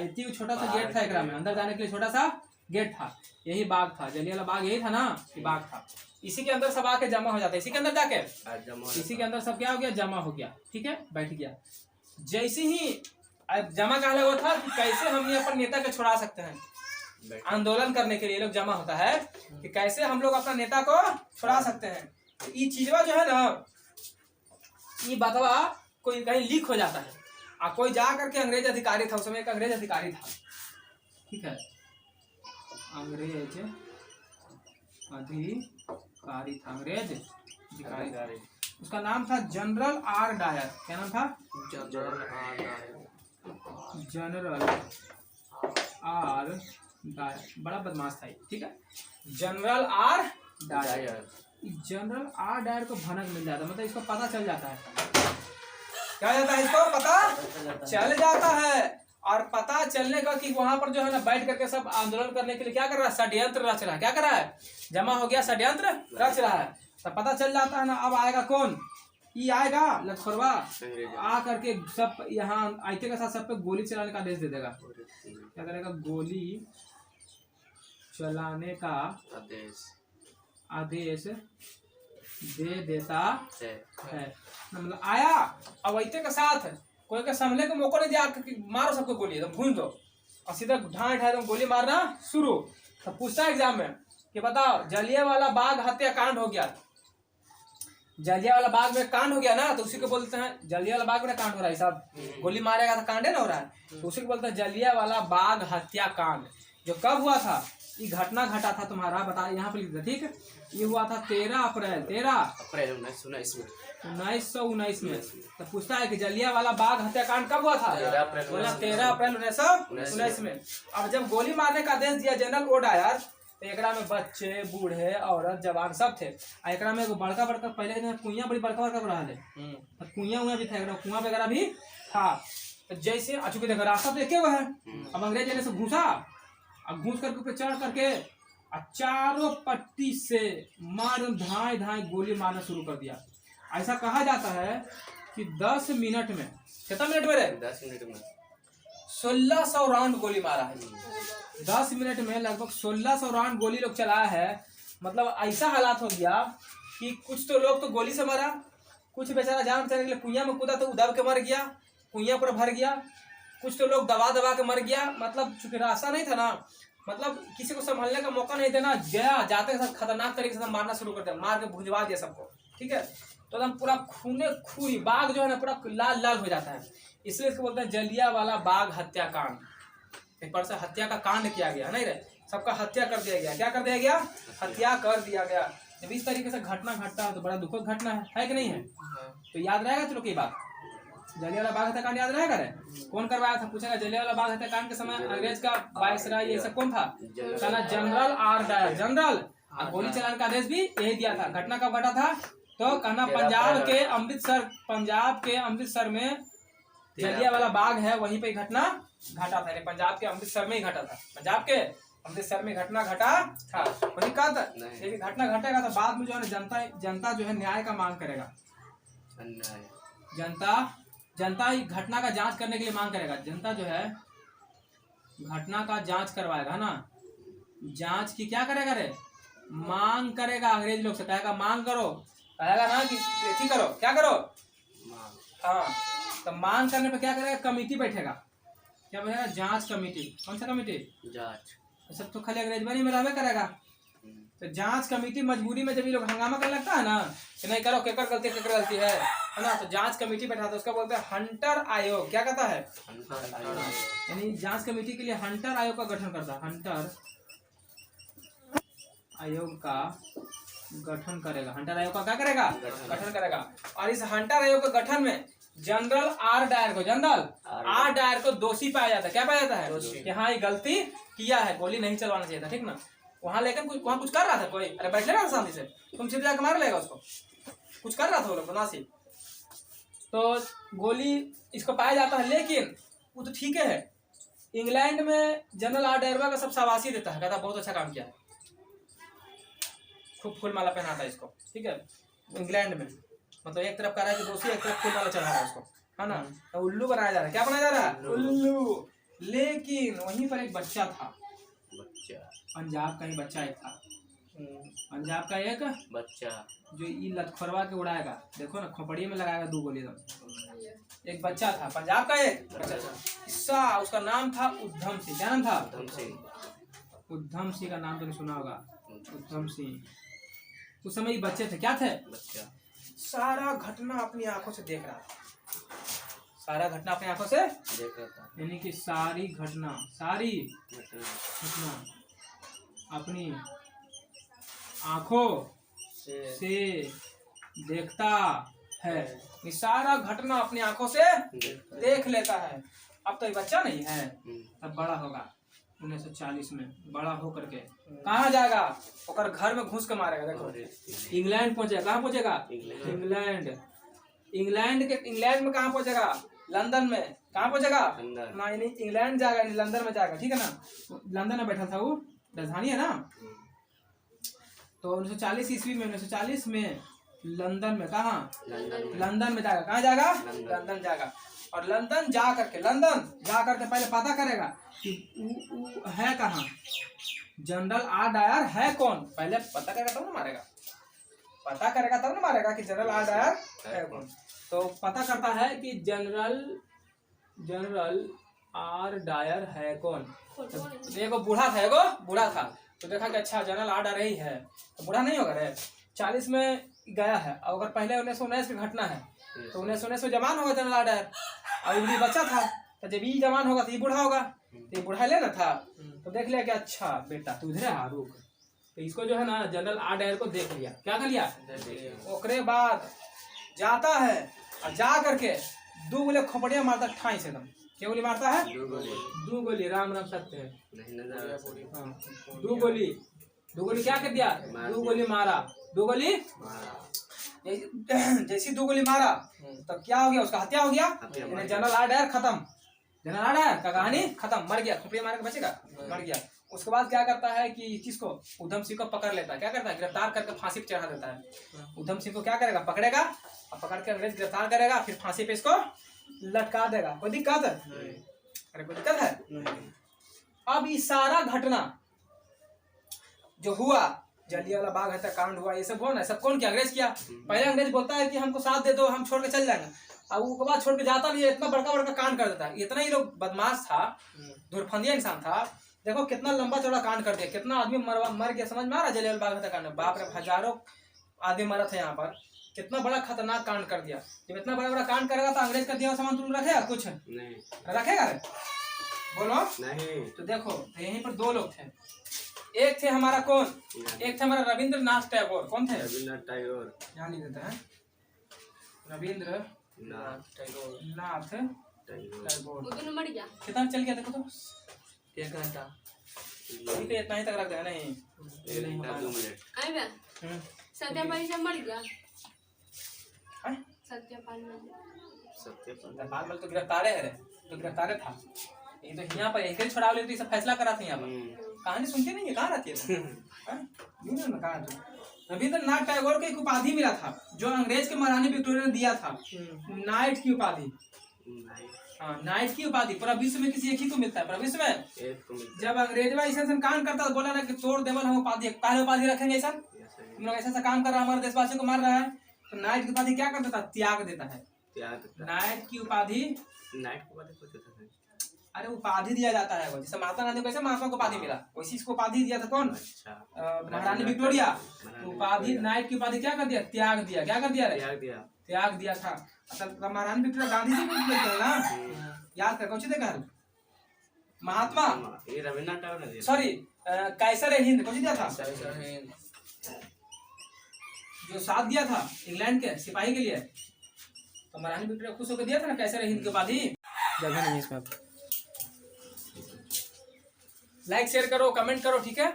इतनी छोटा सा गेट था एकरा में, अंदर जाने के लिए छोटा सा गेट था, यही बाग था, जलियांवाला बाग यही था ना, ये बाग था। इसी के अंदर सब आके जमा हो जाता है, इसी के अंदर जाके इसी के अंदर सब क्या हो गया, जमा हो गया, ठीक है, बैठ गया। जैसे ही जमा कहला हुआ था कि कैसे हम ये अपन नेता को छुड़ा सकते हैं, आंदोलन करने के लिए लोग जमा होता है कि कैसे हम लोग अपना नेता को छुड़ा सकते हैं। ये चीजवा जो है ना, ये बतवा कोई कहीं लीक हो जाता है, और कोई जा करके अंग्रेज अधिकारी था, उस समय एक अंग्रेज अधिकारी था, ठीक है, अंग्रेज अधिकारी था, अंग्रेज अधिकारी, उसका नाम था जनरल आर डायर। क्या नाम था, जनरल आर डायर, बड़ा बदमाश था, ठीक है, general R Dyer. General R Dyer को भनक मिल जाता है, मतलब इसको पता चल जाता है, क्या जाता है, इसको पता चल जाता है। और पता चलने का कि वहां पर जो है ना बैठ करके सब आंदोलन करने के लिए क्या कर रहा है, षड्यंत्र रच रहा है, क्या कर रहा है, जमा हो गया, षड्यंत्र रच रहा है। तो पता चल जाता है ना, अब आएगा कौन, ये आएगा लखोरवा, आ करके सब यहाँ आयते के साथ सब पे गोली चलाने का आदेश दे देगा। क्या करेगा, गोली चलाने का आदेश दे देता है। मतलब आया अवैते के साथ कोई के संभले को मौका नहीं दिया कि मारो सबको गोली, एकदम भून दो और सीधा ढाई एकदम गोली मारना शुरू। तो पूछता है एग्जाम में कि बताओ, जलियांवाला बाग हत्याकांड हो गया, जलियांवाला बाग में कांड हो गया ना, तो उसी को बोलते हैं जलियांवाला बाग में कांड हो रहा है, सब गोली मारेगा तो कांड है ना हो रहा है, तो उसी को बोलते हैं जलियांवाला बाग हत्याकांड। जो कब हुआ था, ये घटना घटा था तुम्हारा, बता यहाँ पे लिख दो, ठीक है, ये हुआ था 13 अप्रैल 1919 में। तो पूछता है कि जलियांवाला बाग हत्याकांड कब हुआ था, 13 अप्रैल 1919 में। अब जब गोली मारने का आदेश दिया जनरल ओ डायर, तो एकरा में बच्चे, बूढ़े, औरत, जवान सब थे। एकरा में एगो बड़का बड़का, पहले कुइयां बड़ी बड़का बड़का रहा है, कुइयां उइयां भी था, कुआं वगैरह भी था। तो जैसे चूंकि देखो रास्ता तो एके हुआ है, अब अंग्रेज ने से घुसा, अब घुस करके ऊपर चढ़ करके चारों पट्टी से मार धाए धाए गोली मारना शुरू कर दिया। ऐसा कहा जाता है कि 10 मिनट में, कितना मिनट में रे, 10 मिनट में 1600 राउंड गोली मारा है। 10 मिनट में लगभग 1600 राउंड गोली लोग चलाया है। मतलब ऐसा हालात हो गया कि कुछ तो लोग तो गोली से मरा, कुछ बेचारा जान बचाने के लिए कुइयां में कूदा तो उदब के मर गया, कुइयां पर भर गया, कुछ तो लोग दबा दबा के मर गया। मतलब चूंकि रास्ता नहीं था ना, मतलब किसी को संभालने का मौका नहीं देना, गया जाते के साथ खतरनाक तरीके से मारना शुरू कर दिया, मार के भुजवा दिया सबको, ठीक है। तो एकदम पूरा खूने खूनी बाग जो है ना पूरा लाल लाल हो जाता है, इसलिए इसको बोलते हैं जलियांवाला बाग हत्याकांड। एक बार से हत्या का कांड किया गया, नहीं रे, सबका हत्या कर दिया गया। क्या कर दिया गया, हत्या कर दिया गया। जब इस तरीके से घटना घटता है तो बड़ा दुखद घटना है कि नहीं है। तो याद रहेगा चलो की बात, जलियांवाला बाग हत्याकांड याद रहेगा रे, कौन करवाया था, पूछेगा। जलियांवाला बाग हत्याकांड के समय अंग्रेज का वायसराय ये सब कौन था, जनरल आर डायर, जनरल। और गोली चलाने का आदेश भी यही दिया था। घटना कब घटा था, तो कहना पंजाब के अमृतसर में जलियांवाला बाग है, वहीं पे घटना घटा था। पंजाब के अमृतसर में ही घटा था, पंजाब के अमृतसर में घटना घटा था। वही कहा था लेकिन घटना घटेगा तो बाद में जो है जनता जो है न्याय का मांग करेगा। जनता ही घटना का जांच करने के लिए मांग करेगा। जनता जो है घटना का जांच करवाएगा ना, जांच की क्या करेगा रे, मांग करेगा। अंग्रेज लोग से कहेगा मांग करो, कहेगा ना कि ठीक करो, क्या करो, हाँ। तो मांग करने पे क्या करेगा, कमेटी बैठेगा। क्या बैठेगा, जांच कमेटी। कौन सा कमेटी, जांच। सब तो खाली अंग्रेज बनी में रहबे करेगा, तो जांच कमेटी मजबूरी में जब ये लोग हंगामा करने लगता है ना कि नहीं करो केकर गलती है ना, तो जांच कमेटी बैठाता है, उसका बोलते हैं हंटर आयोग। क्या कहता है? यानी जांच कमेटी के लिए हंटर आयोग का गठन करता है। हंटर आयोग का गठन करेगा। हंटर आयोग का क्या करेगा? गठन करेगा। और इस हंटर आयोग के गठन में जनरल आर डायर को दोषी पाया जाता है। क्या पाया जाता है? कि हाँ ये गलती किया है, गोली नहीं चलवाना चाहिए था, ठीक ना। वहां लेकिन वहां कुछ कर रहा था कोई, अरे बैठ लेना था शांति से, तुम सीधे जाकर मार लेगा उसको, कुछ कर रहा था वो लोग बनासी, तो गोली इसको पाया जाता है। लेकिन वो तो ठीक है, इंग्लैंड में जनरल आर डायर का सब शाबाशी देता है, कहता बहुत अच्छा काम किया, खूब फूल माला पहनाता है इसको, ठीक है। इंग्लैंड में मतलब एक तरफ कर रहा है कि दोषी, एक तरफ फूल माला चढ़ा रहा है उसको, है ना। तो उल्लू बनाया जा रहा है। क्या बनाया जा रहा है? उल्लू। लेकिन वहीं पर एक बच्चा था, पंजाब का ही बच्चा एक था, पंजाब का एक बच्चा जो ये लतखोरवा के उड़ाएगा, देखो ना खोपड़ी में लगाएगा 2 गोली। एक बच्चा था पंजाब का, एक बच्चा था, उसका नाम था उद्धम सिंह। क्या नाम था? उद्धम सिंह का नाम तो नहीं सुना होगा। उद्धम सिंह उस समय बच्चे थे। क्या थे? बच्चा सारा घटना अपनी आंखों से देख रहा था, सारा घटना अपनी आंखों से देख रहा था, यानी कि सारी घटना अपनी आंखों से देखता है। ये सारा घटना अपनी आंखों से देख लेता है। अब तो ये बच्चा नहीं है, तब बड़ा होगा 1940 में, बड़ा होकर के कहाँ जाएगा? और घर में घुस के मारेगा। देखो इंग्लैंड पहुंचेगा। कहाँ पहुंचेगा? इंग्लैंड में कहाँ पहुंचेगा? लंदन में। कहाँ पहुंचेगा? नहीं इंग्लैंड जाएगा, लंदन में जाएगा, ठीक है ना। लंदन में बैठा था वो, राजधानी है ना। तो 1940 ईस्वी में, 1940 में लंदन में, कहाँ? लंदन में जाएगा। कहाँ जाएगा? लंदन जाएगा। और लंदन जा करके पहले पता करेगा कि उ है कहाँ, जनरल आर डायर है कौन। पहले पता करेगा तब ना मारेगा, पता करेगा तब ना मारेगा कि जनरल आर डायर है कौन। तो पता करता है कि जनरल आर डायर है कौन। तो एगो बूढ़ा था, तो देखा कि अच्छा जनरल आर डायर ही है, तो बूढ़ा नहीं होगा रे। 40 में गया है, और अगर पहले 1919 की घटना है तो 1919 में जवान होगा जनरल आर डायर, और ये बच्चा था, तो जब ये जवान होगा तो ये बूढ़ा होगा, तो ये बूढ़ा लेना था। तो देख लिया कि अच्छा बेटा तू इधर है, रुक। तो इसको जो है ना जनरल आर डायर को देख लिया। क्या कर लिया? ओकरे बाद जाता है और जा करके 2 गोली खोपड़िया मारता ठाई से एकदम। क्या गोली मारता है? 2 गोली। राम राम सत्य है। 2 गोली क्या कर दिया? 2 गोली मारा। 2 गोली जैसी 2 गोली मारा तब क्या हो गया? उसका हत्या हो गया। जनरल आर डायर खत्म, जनरल आर डायर का कहानी खत्म, मर गया। खोपड़िया मार के बचेगा, मर गया। उसके बाद क्या करता है कि किसको? उद्धम सिंह को पकड़ लेता है। क्या करता है? गिरफ्तार करके फांसी पे चढ़ा देता है। उद्धम सिंह को क्या करेगा? पकड़ेगा और पकड़ के अंग्रेज गिरफ्तार करेगा, फिर फांसी पे इसको लटका देगा। कोई दिक्कत है? अरे कोई दिक्कत है? अब ये सारा घटना जो हुआ, जलियांवाला बाग हत्याकांड हुआ, ये सब हुआ ना, सब कौन किया? अंग्रेज किया। पहले अंग्रेज बोलता है कि हमको साथ दे दो, हम छोड़ के चल जाएंगे, अब उसके बाद छोड़ के जाता नहीं है, इतना बड़का कांड कर देता है। इतना ही लोग बदमाश था, धुरफंदिया इंसान था। देखो कितना लंबा चौड़ा कांड कर दिया, कितना आदमी मर गया, समझ में आ रहा? जलियांवाला बाग हत्याकांड में बाप रे हजारों आदमी मरा था यहाँ पर, कितना बड़ा खतरनाक कांड कर दिया। जब इतना बड़ा कांड करेगा तो अंग्रेज का दिया हुआ सामान तुम रखेगा? कुछ नहीं रखेगा रे, बोलो नहीं। तो देखो तो यहीं पर 2 लोग थे। एक थे हमारा कौन? एक थे हमारा रविंद्रनाथ टैगोर। कौन थे? रविंद्रनाथ टैगोर। ध्यान नहीं देते हैं। रविंद्रनाथ टैगोर। मर गया। कितना चल गया देखो तो, 1 घंटा। ठीक है इतना ही तक रख देना। नहीं 2 मिनट। आई बे सत्यापाल से मर गया। सत्यापाल बाल तो गिरफ्तार है, तो गिरफ्तार था। ये तो यहाँ पर एक छुड़ा ले, तो सब फैसला करा था यहाँ पर। कहानी सुनते नहीं है? कहाँ रहती है? रविंद्रनाथ टैगोर को एक उपाधि मिला था जो अंग्रेज के महारानी विक्टोरिया ने दिया था, नाइट की उपाधि। हाँ नाइट की उपाधि पूरा विश्व में किसी एक ही को मिलता है, पूरा विश्व में। जब अंग्रेज ऐसा काम करता तो बोला ना कि तोड़ देवल हम उपाधि, पहले उपाधि रखेंगे। ऐसा तुम लोग ऐसा काम कर रहा है, हमारे देशवासियों को मार रहा है, तो नाइट की उपाधि क्या कर देता? त्याग देता है। नाइट की उपाधि अरे उपाधि दिया जाता है वो, जैसे महात्मा गांधी को कैसे महात्मा को उपाधि मिला, वैसे इसको उपाधि दिया था कौन? अच्छा महारानी विक्टोरिया। तो उपाधि नाइट की उपाधि क्या कर दिया? त्याग दिया। क्या कर दिया रे? त्याग दिया। त्याग दिया था। मतलब महारानी विक्टोरिया गांधी जी को देते ना, याद कर, कौन सी देखा? महात्मा, ये रविन्द्रनाथ टैगोर ने दिया। सॉरी, कैसर हिंद कौन सी दिया था? कैसर हिंद जो साथ दिया था इंग्लैंड के सिपाही के लिए, तो महारानी विक्टोरिया खुश होकर दिया था ना कैसर हिंद की उपाधि। जगह नहीं इसमें। लाइक शेयर करो, कमेंट करो, ठीक है।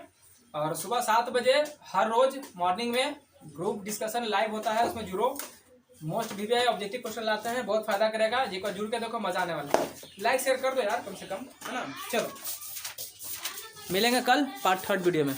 और सुबह 7 बजे हर रोज मॉर्निंग में ग्रुप डिस्कशन लाइव होता है, उसमें जुड़ो। मोस्ट वीवीआई ऑब्जेक्टिव क्वेश्चन लाते हैं, बहुत फायदा करेगा। जी को जुड़ के देखो, मजा आने वाला है। लाइक शेयर कर दो यार कम से कम, है ना। चलो मिलेंगे कल पार्ट 3 वीडियो में।